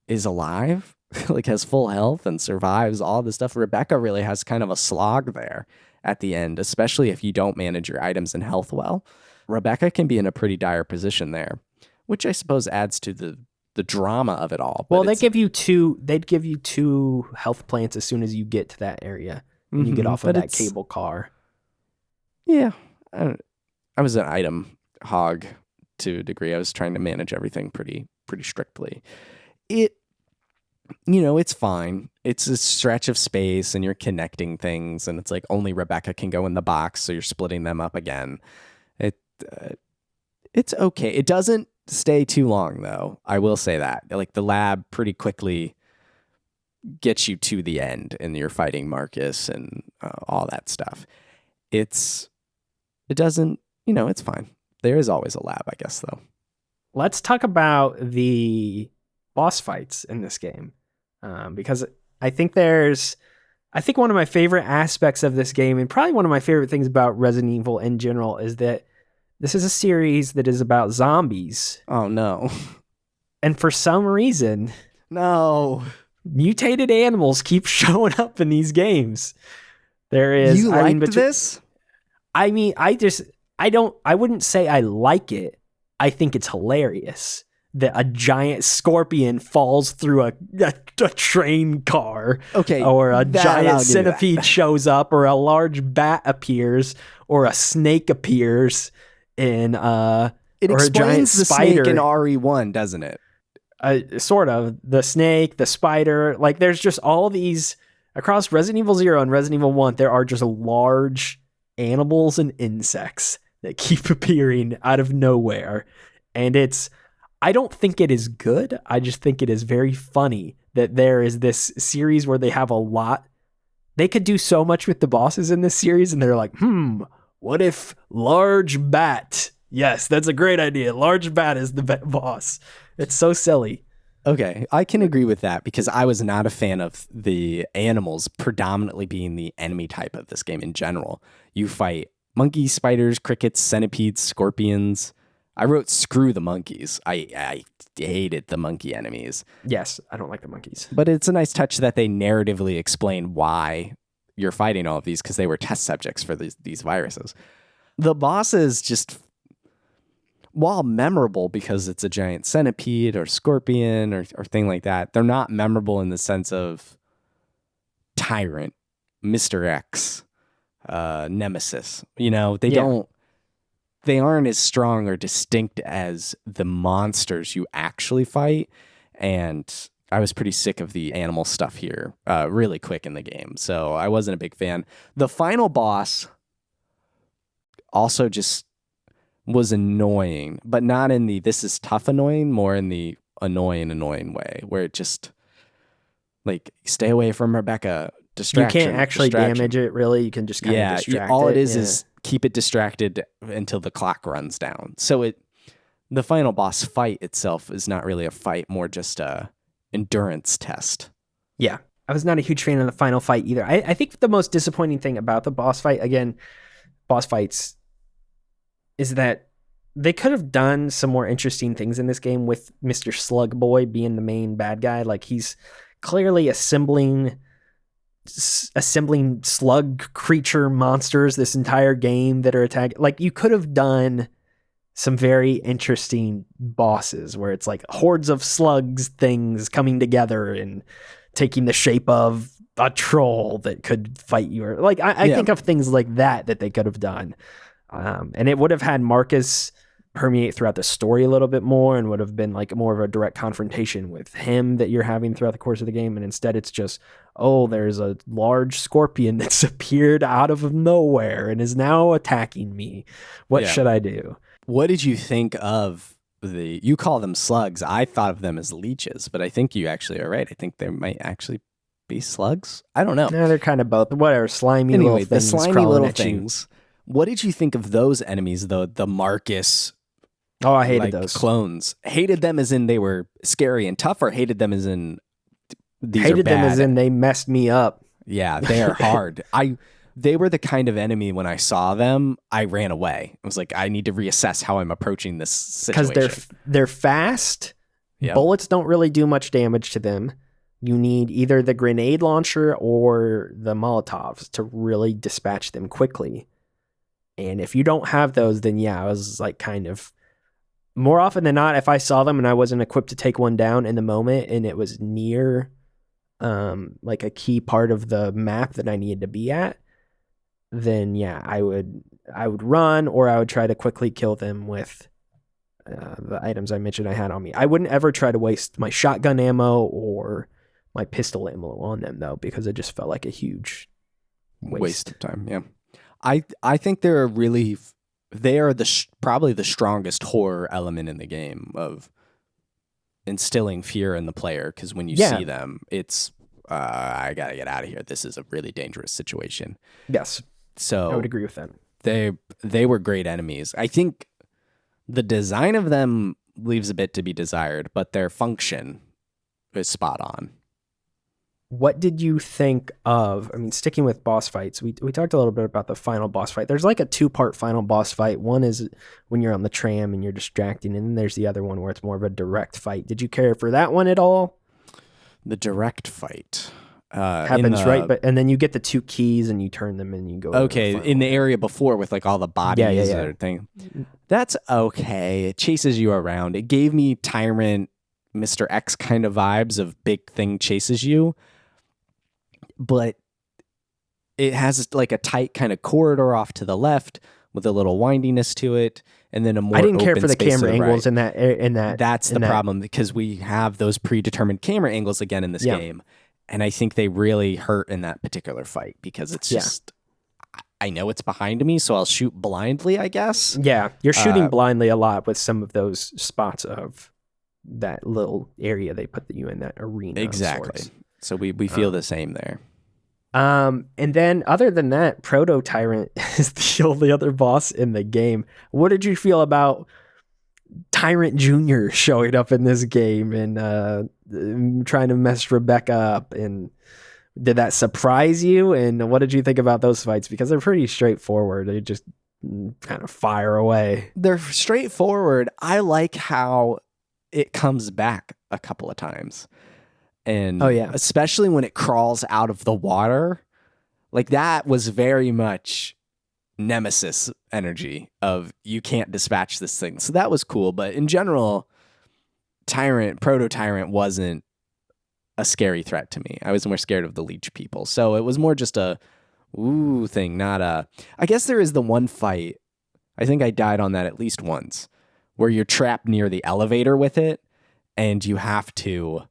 is alive, like has full health and survives all this stuff. Rebecca really has kind of a slog there at the end, especially if you don't manage your items and health well. Rebecca can be in a pretty dire position there, which I suppose adds to the drama of it all. Well, they'd give you two health plants as soon as you get to that area and you get off of that cable car. Yeah. I was an item hog to a degree. I was trying to manage everything pretty strictly. It's fine. It's a stretch of space and you're connecting things and it's like only Rebecca can go in the box, so you're splitting them up again. It's okay. It doesn't stay too long though. I will say that. Like the lab pretty quickly gets you to the end and you're fighting Marcus and all that stuff. It doesn't, it's fine. There is always a lab, I guess, though. Let's talk about the boss fights in this game. Because I think one of my favorite aspects of this game, and probably one of my favorite things about Resident Evil in general, is that this is a series that is about zombies. Oh, no. And for some reason, no, mutated animals keep showing up in these games. There is. You liked this? I mean, I wouldn't say I like it. I think it's hilarious that a giant scorpion falls through a train car. Okay. Or a giant centipede shows up, or a large bat appears, or a snake appears in it or explains a giant the spider. Snake in RE1, doesn't it? Sort of. The snake, the spider, like there's just all these across Resident Evil 0 and Resident Evil 1, there are just large animals and insects that keep appearing out of nowhere. And I don't think it is good. I just think it is very funny that there is this series where they have a lot. They could do so much with the bosses in this series, and they're like, what if large bat? Yes, that's a great idea. Large bat is the boss. It's so silly. Okay, I can agree with that because I was not a fan of the animals predominantly being the enemy type of this game in general. You fight monkeys, spiders, crickets, centipedes, scorpions. I wrote screw the monkeys. I hated the monkey enemies. Yes, I don't like the monkeys. But it's a nice touch that they narratively explain why you're fighting all of these because they were test subjects for these viruses. The bosses just... while memorable because it's a giant centipede or scorpion or thing like that, they're not memorable in the sense of Tyrant, Mr. X, Nemesis. You know, they aren't as strong or distinct as the monsters you actually fight. And I was pretty sick of the animal stuff here really quick in the game. So I wasn't a big fan. The final boss also just was annoying, but not in the this is tough annoying, more in the annoying way, where it just like stay away from Rebecca. Distraction. You can't actually damage it, really. You can just kind of distract it. All it is keep it distracted until the clock runs down. So the final boss fight itself is not really a fight, more just a endurance test. Yeah. I was not a huge fan of the final fight either. I think the most disappointing thing about the boss fight, again, boss fights, is that they could have done some more interesting things in this game with Mr. Slug Boy being the main bad guy. Like, he's clearly assembling slug creature monsters this entire game that are attacking. Like, you could have done some very interesting bosses where it's like hordes of slugs things coming together and taking the shape of a troll that could fight you. Or like, I think of things like that they could have done. And it would have had Marcus permeate throughout the story a little bit more and would have been like more of a direct confrontation with him that you're having throughout the course of the game. And instead it's just, oh, there's a large scorpion that's appeared out of nowhere and is now attacking me. What should I do? What did you think of you call them slugs. I thought of them as leeches, but I think you actually are right. I think they might actually be slugs. I don't know. No, they're kind of both. Whatever, slimy little things. The slimy little things. What did you think of those enemies, though? The Marcus. Oh, I hated those clones. Hated them as in they were scary and tough, or hated them as in these hated are bad? Them as in they messed me up. Yeah, they are hard. They were the kind of enemy when I saw them, I ran away. I was like, I need to reassess how I'm approaching this situation. Because they're fast. Yep. Bullets don't really do much damage to them. You need either the grenade launcher or the Molotovs to really dispatch them quickly. And if you don't have those, then I was like kind of more often than not, if I saw them and I wasn't equipped to take one down in the moment and it was near like a key part of the map that I needed to be at, then I would run, or I would try to quickly kill them with the items I mentioned I had on me. I wouldn't ever try to waste my shotgun ammo or my pistol ammo on them, though, because it just felt like a huge waste of time. Yeah. I think they are probably the strongest horror element in the game of instilling fear in the player, because when you see them, it's I gotta get out of here. This is a really dangerous situation. Yes, so I would agree with that. They were great enemies. I think the design of them leaves a bit to be desired, but their function is spot on. What did you think of, sticking with boss fights, we talked a little bit about the final boss fight. There's like a 2-part final boss fight. One is when you're on the tram and you're distracting, and then there's the other one where it's more of a direct fight. Did you care for that one at all? The direct fight happens, right? And then you get the 2 keys and you turn them and you go. Okay, in the area before with like all the bodies and everything. That's okay. It chases you around. It gave me Tyrant, Mr. X kind of vibes of big thing chases you. But it has like a tight kind of corridor off to the left with a little windiness to it, and then a more. I didn't care open for the space camera to the angles right. in that. That's the problem, because we have those predetermined camera angles again in this game, and I think they really hurt in that particular fight, because it's just. I know it's behind me, so I'll shoot blindly, I guess. Yeah, you're shooting blindly a lot with some of those spots of that little area they put you in, that arena. Exactly. So we feel the same there. And then other than that, Proto Tyrant is the only other boss in the game. What did you feel about Tyrant Jr. showing up in this game and trying to mess Rebecca up? And did that surprise you? And what did you think about those fights? Because they're pretty straightforward. They just kind of fire away. They're straightforward. I like how it comes back a couple of times. And especially when it crawls out of the water, like that was very much nemesis energy of you can't dispatch this thing. So that was cool. But in general, Proto Tyrant wasn't a scary threat to me. I was more scared of the leech people. So it was more just a ooh thing, not a... I guess there is the one fight, I think I died on that at least once, where you're trapped near the elevator with it, and you have to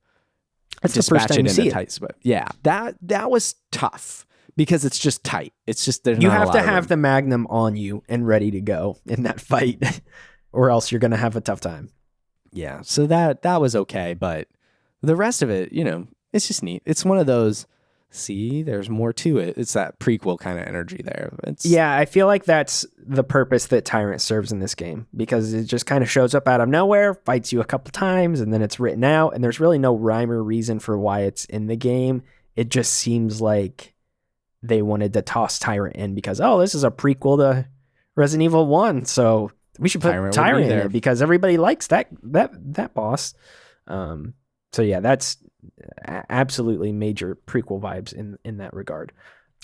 dispatch it in a tight spot. Yeah, that was tough because it's just tight. It's just there's you not have a to lot of have room. the Magnum on you and ready to go in that fight, or else you're gonna have a tough time. Yeah, so that was okay, but the rest of it, it's just neat. It's one of those. See, there's more to it. It's that prequel kind of energy there. Yeah, I feel like that's the purpose that Tyrant serves in this game, because it just kind of shows up out of nowhere, fights you a couple times, and then it's written out, and there's really no rhyme or reason for why it's in the game. It just seems like they wanted to toss Tyrant in because, this is a prequel to Resident Evil 1, so we should put Tyrant in there because everybody likes that boss. So yeah, that's absolutely major prequel vibes in that regard.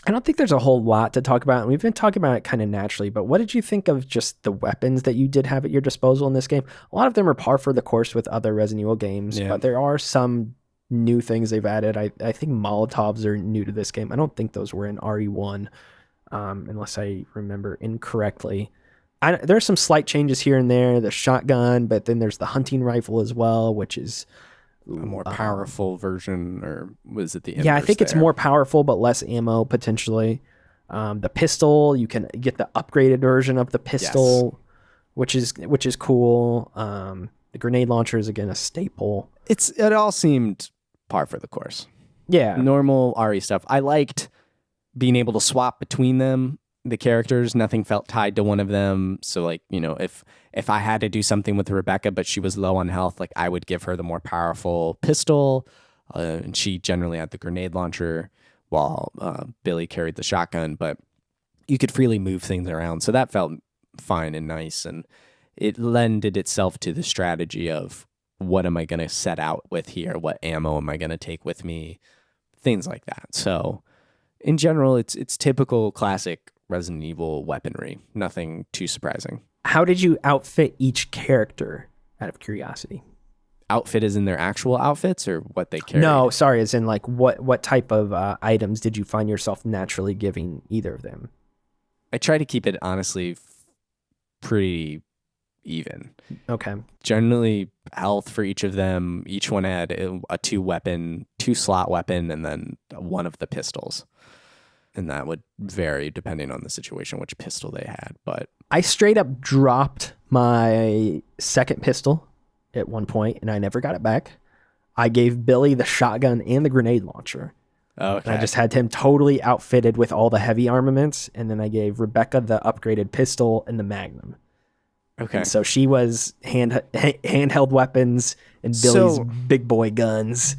I don't think there's a whole lot to talk about, and we've been talking about it kind of naturally, but what did you think of just the weapons that you did have at your disposal in this game? A lot of them are par for the course with other Resident Evil games, but there are some new things they've added. I think Molotovs are new to this game. I don't think those were in RE1, unless I remember incorrectly. There's some slight changes here and there. The shotgun, but then there's the hunting rifle as well, which is a more powerful version, or was it the inverse? Yeah, I think it's more powerful but less ammo potentially. The pistol, you can get the upgraded version of the pistol, which is cool. The grenade launcher is again a staple. It all seemed par for the course. Yeah, normal RE stuff. I liked being able to swap between them. The characters, nothing felt tied to one of them. So like, if I had to do something with Rebecca, but she was low on health, like I would give her the more powerful pistol, and she generally had the grenade launcher while Billy carried the shotgun, but you could freely move things around. So that felt fine and nice. And it lended itself to the strategy of what am I going to set out with here? What ammo am I going to take with me? Things like that. So in general, it's typical classic Resident Evil weaponry. Nothing too surprising. How did you outfit each character, out of curiosity? Outfit is in their actual outfits or what they carry? No, sorry, as in like what type of items did you find yourself naturally giving either of them? I try to keep it honestly pretty even. Okay. Generally health for each of them. Each one had a two slot weapon, and then one of the pistols. And that would vary depending on the situation, which pistol they had. But I straight up dropped my second pistol at one point, and I never got it back. I gave Billy the shotgun and the grenade launcher. Okay. And I just had him totally outfitted with all the heavy armaments, and then I gave Rebecca the upgraded pistol and the Magnum. Okay. And so she was handheld weapons and Billy's big boy guns.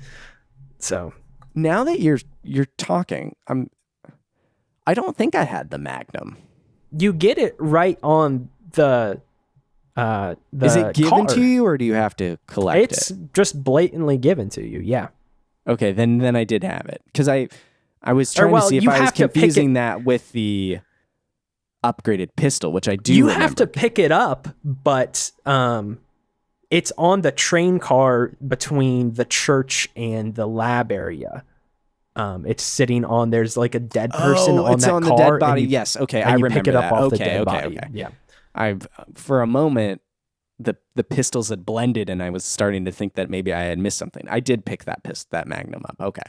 So now that you're talking, I don't think I had the Magnum. You get it right on the Is it given to you, or do you have to collect it? It's just blatantly given to you, yeah. Okay, then I did have it. Because I was trying to see if I was confusing that with the upgraded pistol, which I do You remember. have to pick it up, but it's on the train car between the church and the lab area. It's sitting on, there's like a dead person on it's that on car. The dead body. Yes, okay, I remember pick it up that. off Okay, the dead okay, body. okay. Yeah. For a moment, the pistols had blended, and I was starting to think that maybe I had missed something. I did pick that Magnum up. Okay.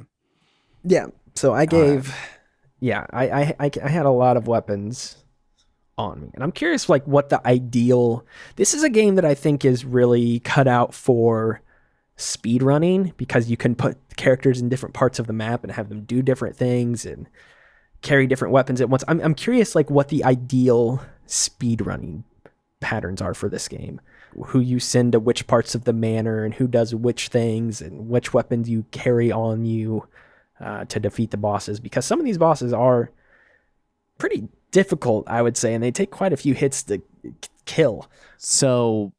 Yeah. So I gave, I had a lot of weapons on me, and I'm curious, like, what the ideal. This is a game that I think is really cut out for speed running, because you can put characters in different parts of the map and have them do different things and carry different weapons at once. I'm curious, like, what the ideal speed running patterns are for this game. Who you send to which parts of the manor, and who does which things, and which weapons you carry on you to defeat the bosses, because some of these bosses are pretty difficult, I would say, and they take quite a few hits to kill. So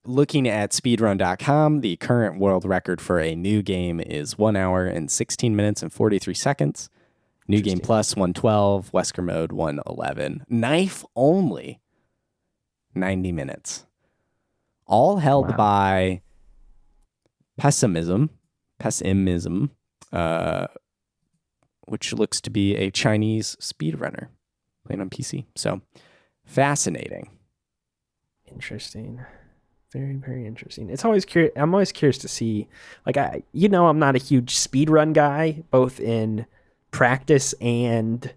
looking at speedrun.com, the current world record for a new game is 1 hour and 16 minutes and 43 seconds. New Game Plus 112, Wesker Mode 111. Knife only 90 minutes. All held by Pessimism, which looks to be a Chinese speedrunner playing on PC. So fascinating. Interesting. Very, very interesting. It's always curious. I'm always curious to see, like, I'm not a huge speedrun guy, both in practice and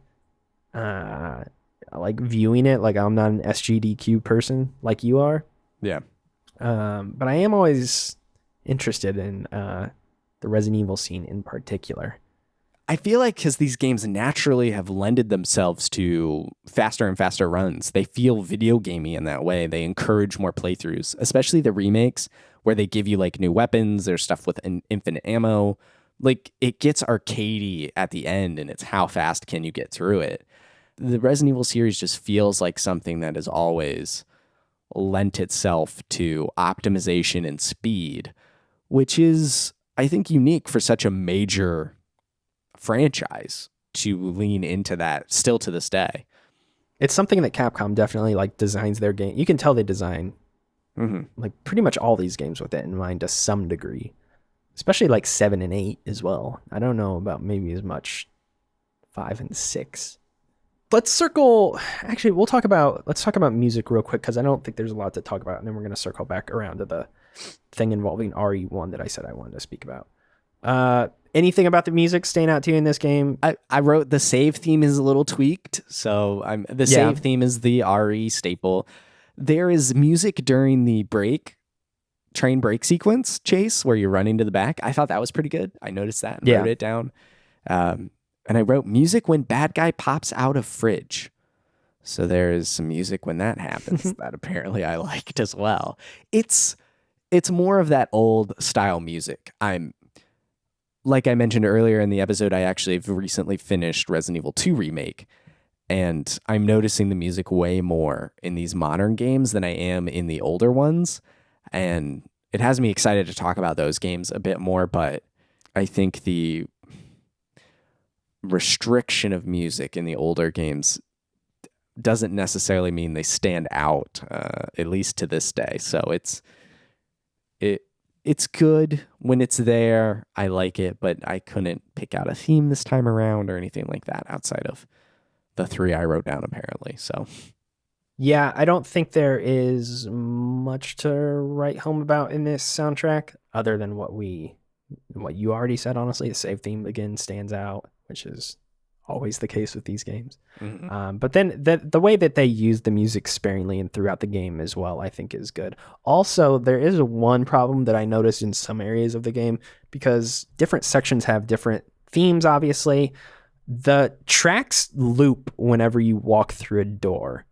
like viewing it. Like, I'm not an SGDQ person like you are. Yeah. But I am always interested in the Resident Evil scene in particular. I feel like because these games naturally have lended themselves to faster and faster runs. They feel video gamey in that way. They encourage more playthroughs, especially the remakes where they give you like new weapons. There's stuff with infinite ammo. Like it gets arcadey at the end, and it's how fast can you get through it. The Resident Evil series just feels like something that has always lent itself to optimization and speed, which is, I think, unique for such a major franchise to lean into that still to this day. It's something that Capcom definitely like designs their game. You can tell they design like pretty much all these games with it in mind to some degree, especially like 7 and 8 as well. I don't know about maybe as much 5 and 6. Let's talk about music real quick, because I don't think there's a lot to talk about, and then we're going to circle back around to the thing involving RE1 that I said I wanted to speak about. Anything about the music staying out to you in this game? I wrote the save theme is a little tweaked, so save theme is the RE staple. There is music during the train break sequence chase where you're running to the back. I thought that was pretty good. I noticed that and wrote it down. And I wrote music when bad guy pops out of fridge. So there's some music when that happens that apparently I liked as well. It's more of that old style music. Like I mentioned earlier in the episode, I actually have recently finished Resident Evil 2 Remake, and I'm noticing the music way more in these modern games than I am in the older ones, and it has me excited to talk about those games a bit more, but I think the restriction of music in the older games doesn't necessarily mean they stand out, at least to this day. So it's good when it's there. I like it, but I couldn't pick out a theme this time around or anything like that outside of the 3 I wrote down, apparently. So, yeah, I don't think there is much to write home about in this soundtrack other than what you already said. Honestly, the save theme again stands out, which is always the case with these games. But then the way that they use the music sparingly and throughout the game as well, I think is good. Also, there is one problem that I noticed in some areas of the game, because different sections have different themes, obviously. The tracks loop whenever you walk through a door.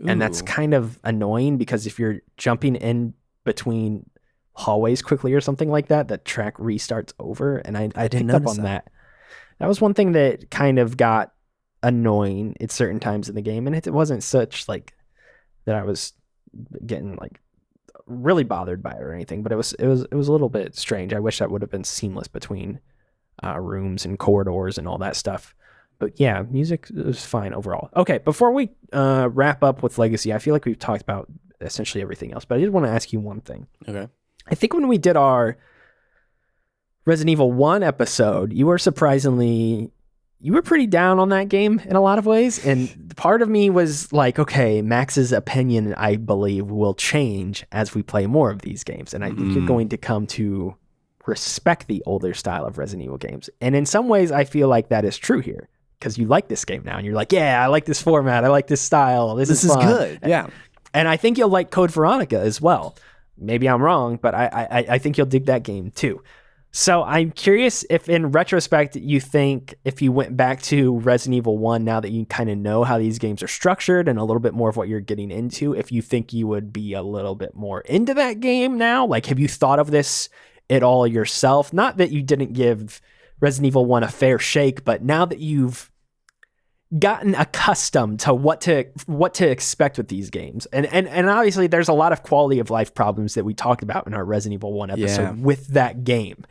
Ooh. And that's kind of annoying, because if you're jumping in between hallways quickly or something like that, the track restarts over. And I picked up on that. That was one thing that kind of got annoying at certain times in the game, and it wasn't such like that I was getting like really bothered by it or anything, but it was a little bit strange. I wish that would have been seamless between rooms and corridors and all that stuff. But yeah, music was fine overall. Okay, before we wrap up with Legacy, I feel like we've talked about essentially everything else, but I did want to ask you one thing. Okay. I think when we did our Resident Evil 1 episode, you were pretty down on that game in a lot of ways. And part of me was like, okay, Max's opinion, I believe, will change as we play more of these games. And I think you're going to come to respect the older style of Resident Evil games. And in some ways, I feel like that is true here, because you like this game now. And you're like, yeah, I like this format. I like this style. This is fun. Good. Yeah. And I think you'll like Code Veronica as well. Maybe I'm wrong, but I think you'll dig that game too. So I'm curious if in retrospect you think if you went back to Resident Evil 1 now that you kind of know how these games are structured and a little bit more of what you're getting into, if you think you would be a little bit more into that game now? Like, have you thought of this at all yourself? Not that you didn't give Resident Evil 1 a fair shake, but now that you've gotten accustomed to what to expect with these games. And obviously there's a lot of quality of life problems that we talked about in our Resident Evil 1 episode with that game.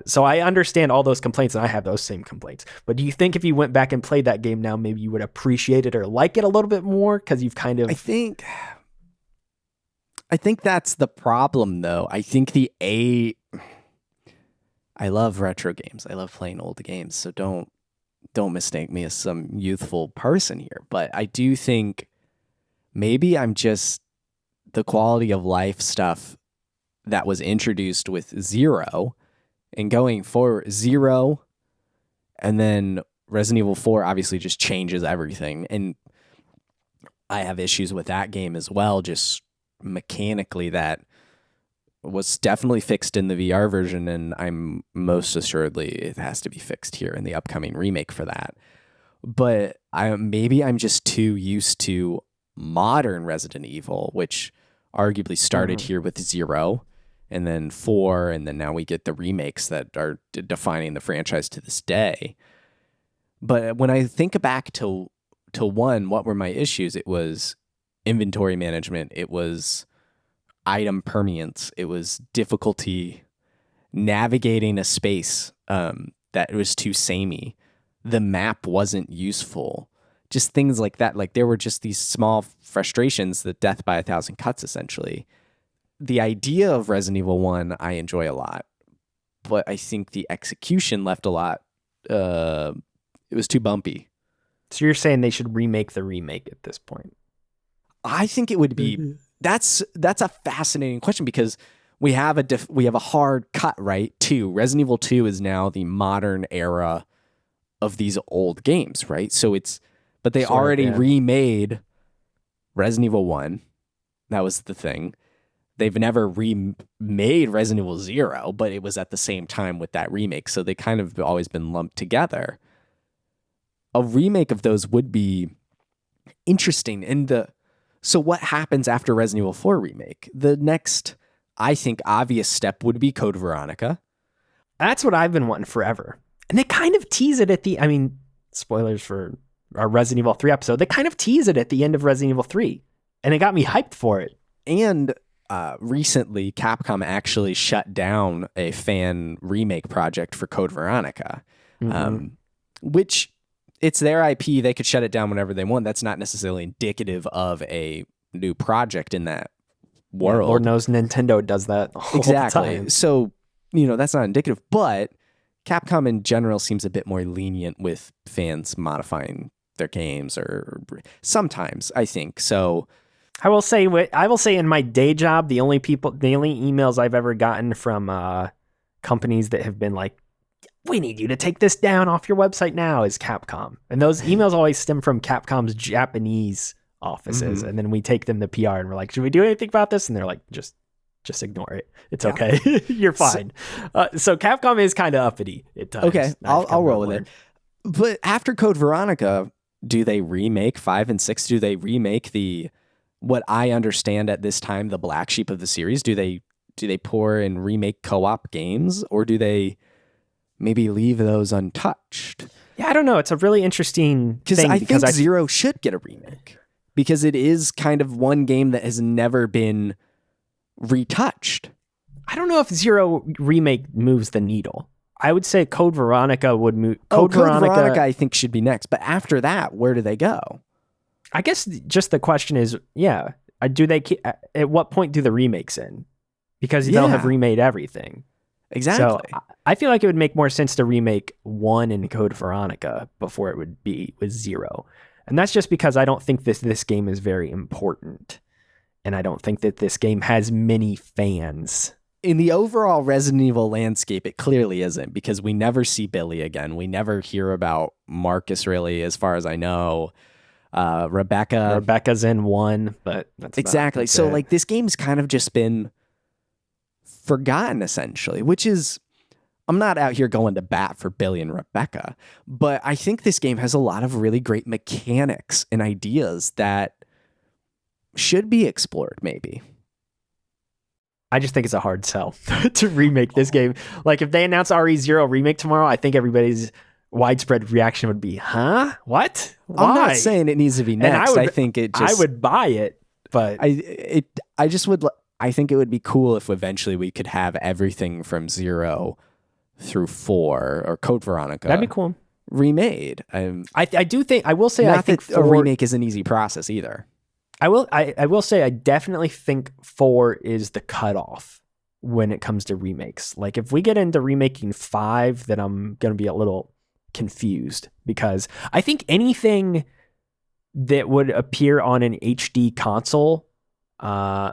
So I understand all those complaints, and I have those same complaints. But do you think if you went back and played that game now, maybe you would appreciate it or like it a little bit more because you've kind of? I think that's the problem, though. I think I love retro games. I love playing old games. So don't mistake me as some youthful person here. But I do think maybe I'm just the quality of life stuff that was introduced with Zero and going forward, Zero, and then Resident Evil 4 obviously just changes everything. And I have issues with that game as well, just mechanically. That was definitely fixed in the VR version, and I'm most assuredly it has to be fixed here in the upcoming remake for that. But maybe I'm just too used to modern Resident Evil, which arguably started here with Zero, and then 4, and then now we get the remakes that are defining the franchise to this day. But when I think back to 1, what were my issues? It was inventory management. It was item permanence. It was difficulty navigating a space that was too samey. The map wasn't useful. Just things like that. Like there were just these small frustrations, the death by 1,000 cuts essentially. The idea of Resident Evil 1 I enjoy a lot, but I think the execution left a lot. It was too bumpy. So you're saying they should remake the remake at this point? I think it would be. That's a fascinating question because we have a hard cut, right? Resident Evil 2 is now the modern era of these old games, right? So but they already remade Resident Evil 1. That was the thing. They've never remade Resident Evil 0, but it was at the same time with that remake. So they kind of always been lumped together. A remake of those would be interesting. So what happens after Resident Evil 4 remake? The next, I think, obvious step would be Code Veronica. That's what I've been wanting forever. And they kind of tease it spoilers for our Resident Evil 3 episode. They kind of tease it at the end of Resident Evil 3. And it got me hyped for it. And recently, Capcom actually shut down a fan remake project for Code Veronica, which... It's their IP. They could shut it down whenever they want. That's not necessarily indicative of a new project in that world. Lord knows Nintendo does that all the time. So, that's not indicative. But Capcom in general seems a bit more lenient with fans modifying their games, or sometimes, I think. So I will say in my day job, the only emails I've ever gotten from companies that have been like, we need you to take this down off your website now, is Capcom. And those emails always stem from Capcom's Japanese offices. And then we take them to PR and we're like, should we do anything about this? And they're like, just ignore it. It's okay. You're fine. So Capcom is kind of uppity at times. Okay, I'll roll with it. But after Code Veronica, do they remake 5 and 6? Do they remake what I understand at this time, the black sheep of the series? Do they pour and remake co-op games, or do they maybe leave those untouched? Yeah, I don't know. It's a really interesting thing. I think Zero should get a remake because it is kind of one game that has never been retouched. I don't know if Zero remake moves the needle. I would say Code Veronica would move. Code Veronica I think should be next. But after that, where do they go? I guess just the question is, at what point do the remakes end? Because they'll have remade everything. Exactly. So I feel like it would make more sense to remake 1 in Code Veronica before it would be with 0. And that's just because I don't think this game is very important. And I don't think that this game has many fans. In the overall Resident Evil landscape, it clearly isn't, because we never see Billy again. We never hear about Marcus, really, as far as I know. Rebecca's in 1, but that's exactly. So like this game's kind of just been forgotten, essentially, which is, I'm not out here going to bat for Billy and Rebecca, but I think this game has a lot of really great mechanics and ideas that should be explored, maybe. I just think it's a hard sell to remake this game. Like if they announce RE0 remake tomorrow, I think everybody's widespread reaction would be, huh? What? Why? I'm not saying it needs to be next. I think I would buy it, but I think it would be cool if eventually we could have everything from 0 through 4 or Code Veronica That'd be cool. remade. I do think I will say Not I think that a remake is an easy process either. I will say I definitely think 4 is the cutoff when it comes to remakes. Like if we get into remaking 5, then I'm gonna be a little confused, because I think anything that would appear on an HD console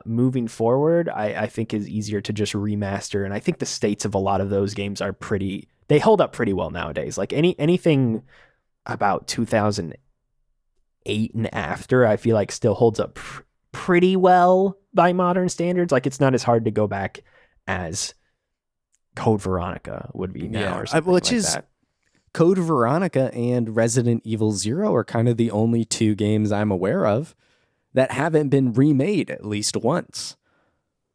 moving forward, I think is easier to just remaster. And I think the states of a lot of those games are they hold up pretty well nowadays. Like anything about 2008 and after, I feel like still holds up pretty well by modern standards. Like it's not as hard to go back as Code Veronica would be now, or something which like is that. Code Veronica and Resident Evil 0 are kind of the only 2 games I'm aware of that haven't been remade at least once.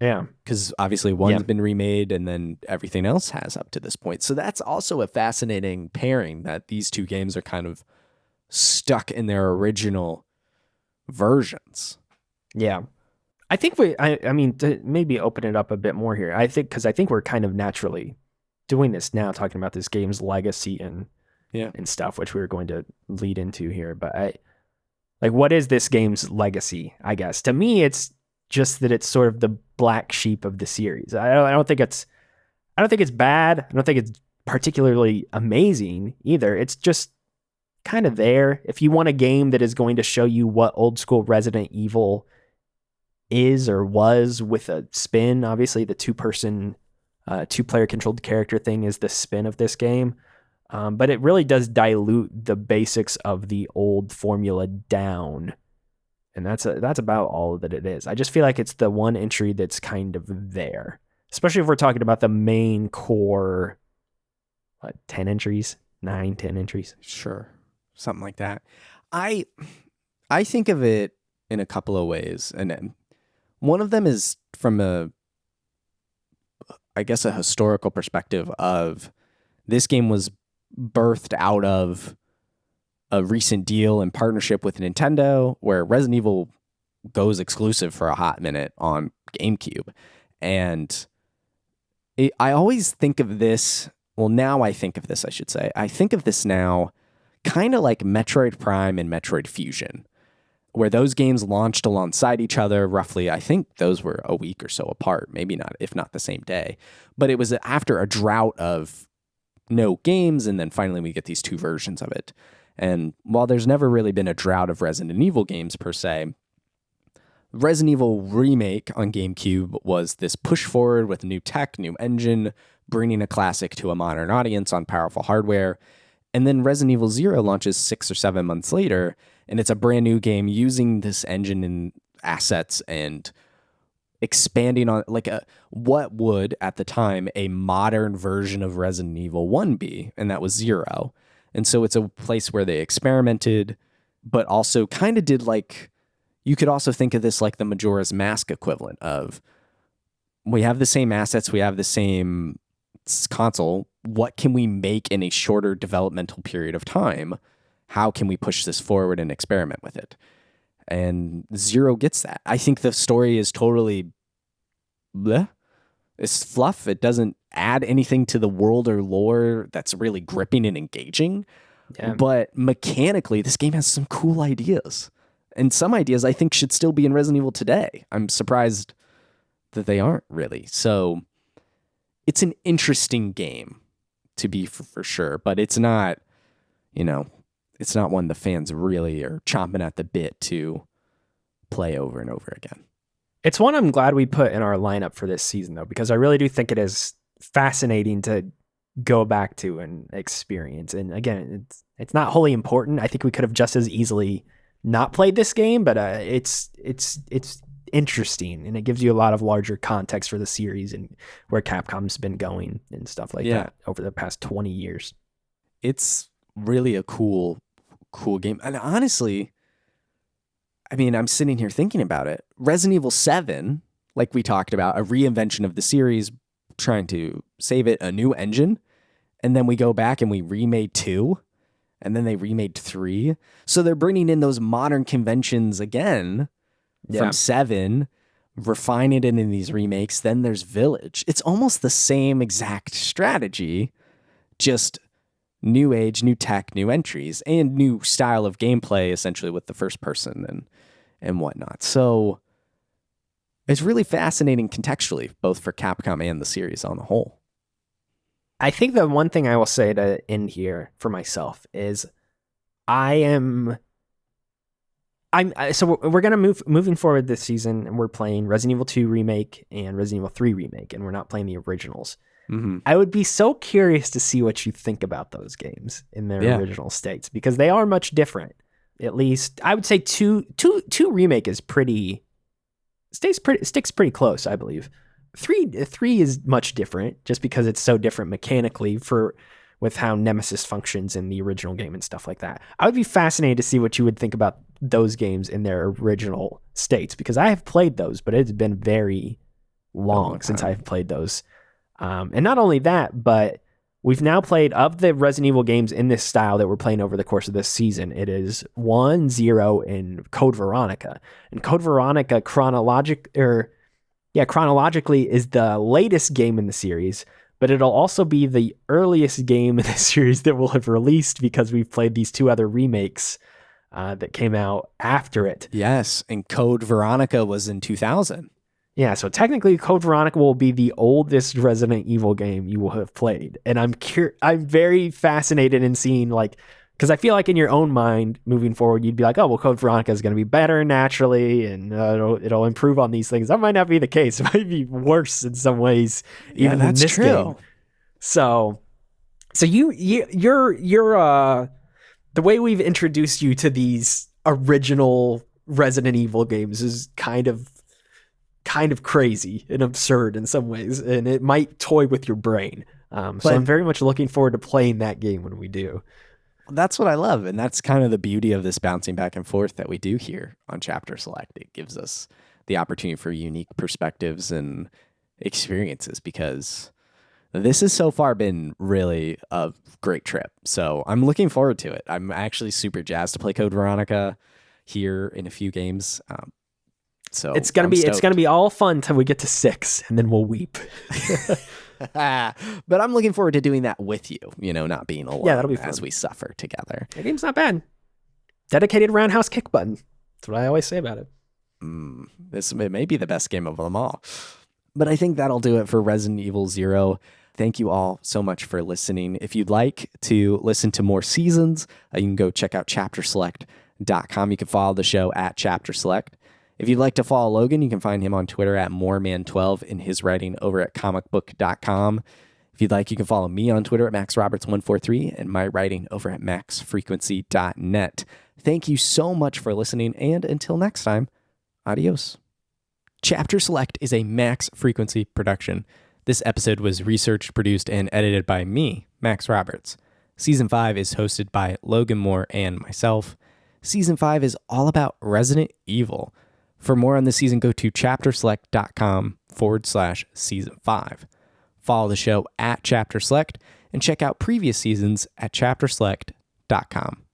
Yeah. Because obviously one's been remade and then everything else has up to this point. So that's also a fascinating pairing, that these 2 games are kind of stuck in their original versions. Yeah. I think I mean, to maybe open it up a bit more here, because I think we're kind of naturally doing this now, talking about this game's legacy and stuff, which we were going to lead into here. But what is this game's legacy? I guess to me, it's just that it's sort of the black sheep of the series. I don't think it's bad. I don't think it's particularly amazing either. It's just kind of there. If you want a game that is going to show you what old school Resident Evil is or was with a spin, obviously the 2-player controlled character thing is the spin of this game. But it really does dilute the basics of the old formula down. And that's about all that it is. I just feel like it's the one entry that's kind of there, especially if we're talking about the main core, 10 entries, 10 entries. Sure. Something like that. I think of it in a couple of ways. And one of them is from a historical perspective of this game was birthed out of a recent deal and partnership with Nintendo where Resident Evil goes exclusive for a hot minute on GameCube. And I always think of this, now I think of this, I should say. I think of this now kind of like Metroid Prime and Metroid Fusion, where those games launched alongside each other roughly. I think those were a week or so apart, maybe not, if not the same day. But it was after a drought of no games, and then finally we get these 2 versions of it. And while there's never really been a drought of Resident Evil games per se, Resident Evil Remake on GameCube was this push forward with new tech, new engine, bringing a classic to a modern audience on powerful hardware. And then Resident Evil 0 launches 6 or 7 months later, and it's a brand new game using this engine and assets and expanding on what would at the time a modern version of Resident Evil 1 be, and that was 0. And so it's a place where they experimented, but also kind of did you could also think of this like the Majora's Mask equivalent of, we have the same assets, we have the same console, what can we make in a shorter developmental period of time? How can we push this forward and experiment with it? And 0 gets that. I think the story is totally bleh. It's fluff. It doesn't add anything to the world or lore that's really gripping and engaging. Yeah. But mechanically, this game has some cool ideas. And some ideas I think should still be in Resident Evil today. I'm surprised that they aren't really. So it's an interesting game to be for sure. But it's not, it's not one the fans really are chomping at the bit to play over and over again. It's one I'm glad we put in our lineup for this season, though, because I really do think it is fascinating to go back to and experience. And again, it's not wholly important. I think we could have just as easily not played this game, but it's interesting, and it gives you a lot of larger context for the series and where Capcom's been going and stuff like that over the past 20 years. It's really a cool game. And honestly, I mean, I'm sitting here thinking about it. Resident Evil 7, like we talked about, a reinvention of the series, trying to save it, a new engine. And then we go back and we remade 2, and then they remade 3. So they're bringing in those modern conventions again from 7, refining it in these remakes. Then there's Village. It's almost the same exact strategy, just new age, new tech, new entries, and new style of gameplay, essentially with the first person and whatnot. So it's really fascinating contextually, both for Capcom and the series on the whole. I think the one thing I will say to end here for myself is so we're going to moving forward this season, and we're playing Resident Evil 2 Remake and Resident Evil 3 Remake, and we're not playing the originals. Mm-hmm. I would be so curious to see what you think about those games in their original states, because they are much different. At least I would say 2 Remake is sticks pretty close, I believe. 3 is much different, just because it's so different mechanically with how Nemesis functions in the original game and stuff like that. I would be fascinated to see what you would think about those games in their original states, because I have played those, but it's been very long since I've played those. And not only that, but we've now played, of the Resident Evil games in this style that we're playing over the course of this season, it is 1, 0, and Code Veronica. And Code Veronica chronologically is the latest game in the series, but it'll also be the earliest game in the series that we'll have released, because we've played these 2 other remakes that came out after it. Yes, and Code Veronica was in 2000. Yeah, so technically Code Veronica will be the oldest Resident Evil game you will have played. And I'm very fascinated in seeing, because I feel like in your own mind moving forward, you'd be like, oh, well, Code Veronica is going to be better naturally, and it'll improve on these things. That might not be the case. It might be worse in some ways, even in this game. So you're the way we've introduced you to these original Resident Evil games is kind of crazy and absurd in some ways, and it might toy with your brain. So I'm very much looking forward to playing that game when we do. That's what I love, and that's kind of the beauty of this bouncing back and forth that we do here on Chapter Select. It gives us the opportunity for unique perspectives and experiences, because this has so far been really a great trip. So I'm looking forward to it. I'm actually super jazzed to play Code Veronica here in a few games. So it's gonna be all fun till we get to 6, and then we'll weep. But I'm looking forward to doing that with you, not being alone. Yeah, that'll be fun as we suffer together. The game's not bad. Dedicated roundhouse kick button. That's what I always say about it. It may be the best game of them all. But I think that'll do it for Resident Evil 0. Thank you all so much for listening. If you'd like to listen to more seasons, you can go check out chapterselect.com. You can follow the show at Chapter Select. If you'd like to follow Logan, you can find him on Twitter at moreman12 and his writing over at comicbook.com. If you'd like, you can follow me on Twitter at maxroberts143 and my writing over at maxfrequency.net. Thank you so much for listening, and until next time, adios. Chapter Select is a Max Frequency production. This episode was researched, produced, and edited by me, Max Roberts. Season 5 is hosted by Logan Moore and myself. Season 5 is all about Resident Evil. For more on this season, go to chapterselect.com/season 5. Follow the show at Chapter Select and check out previous seasons at chapterselect.com.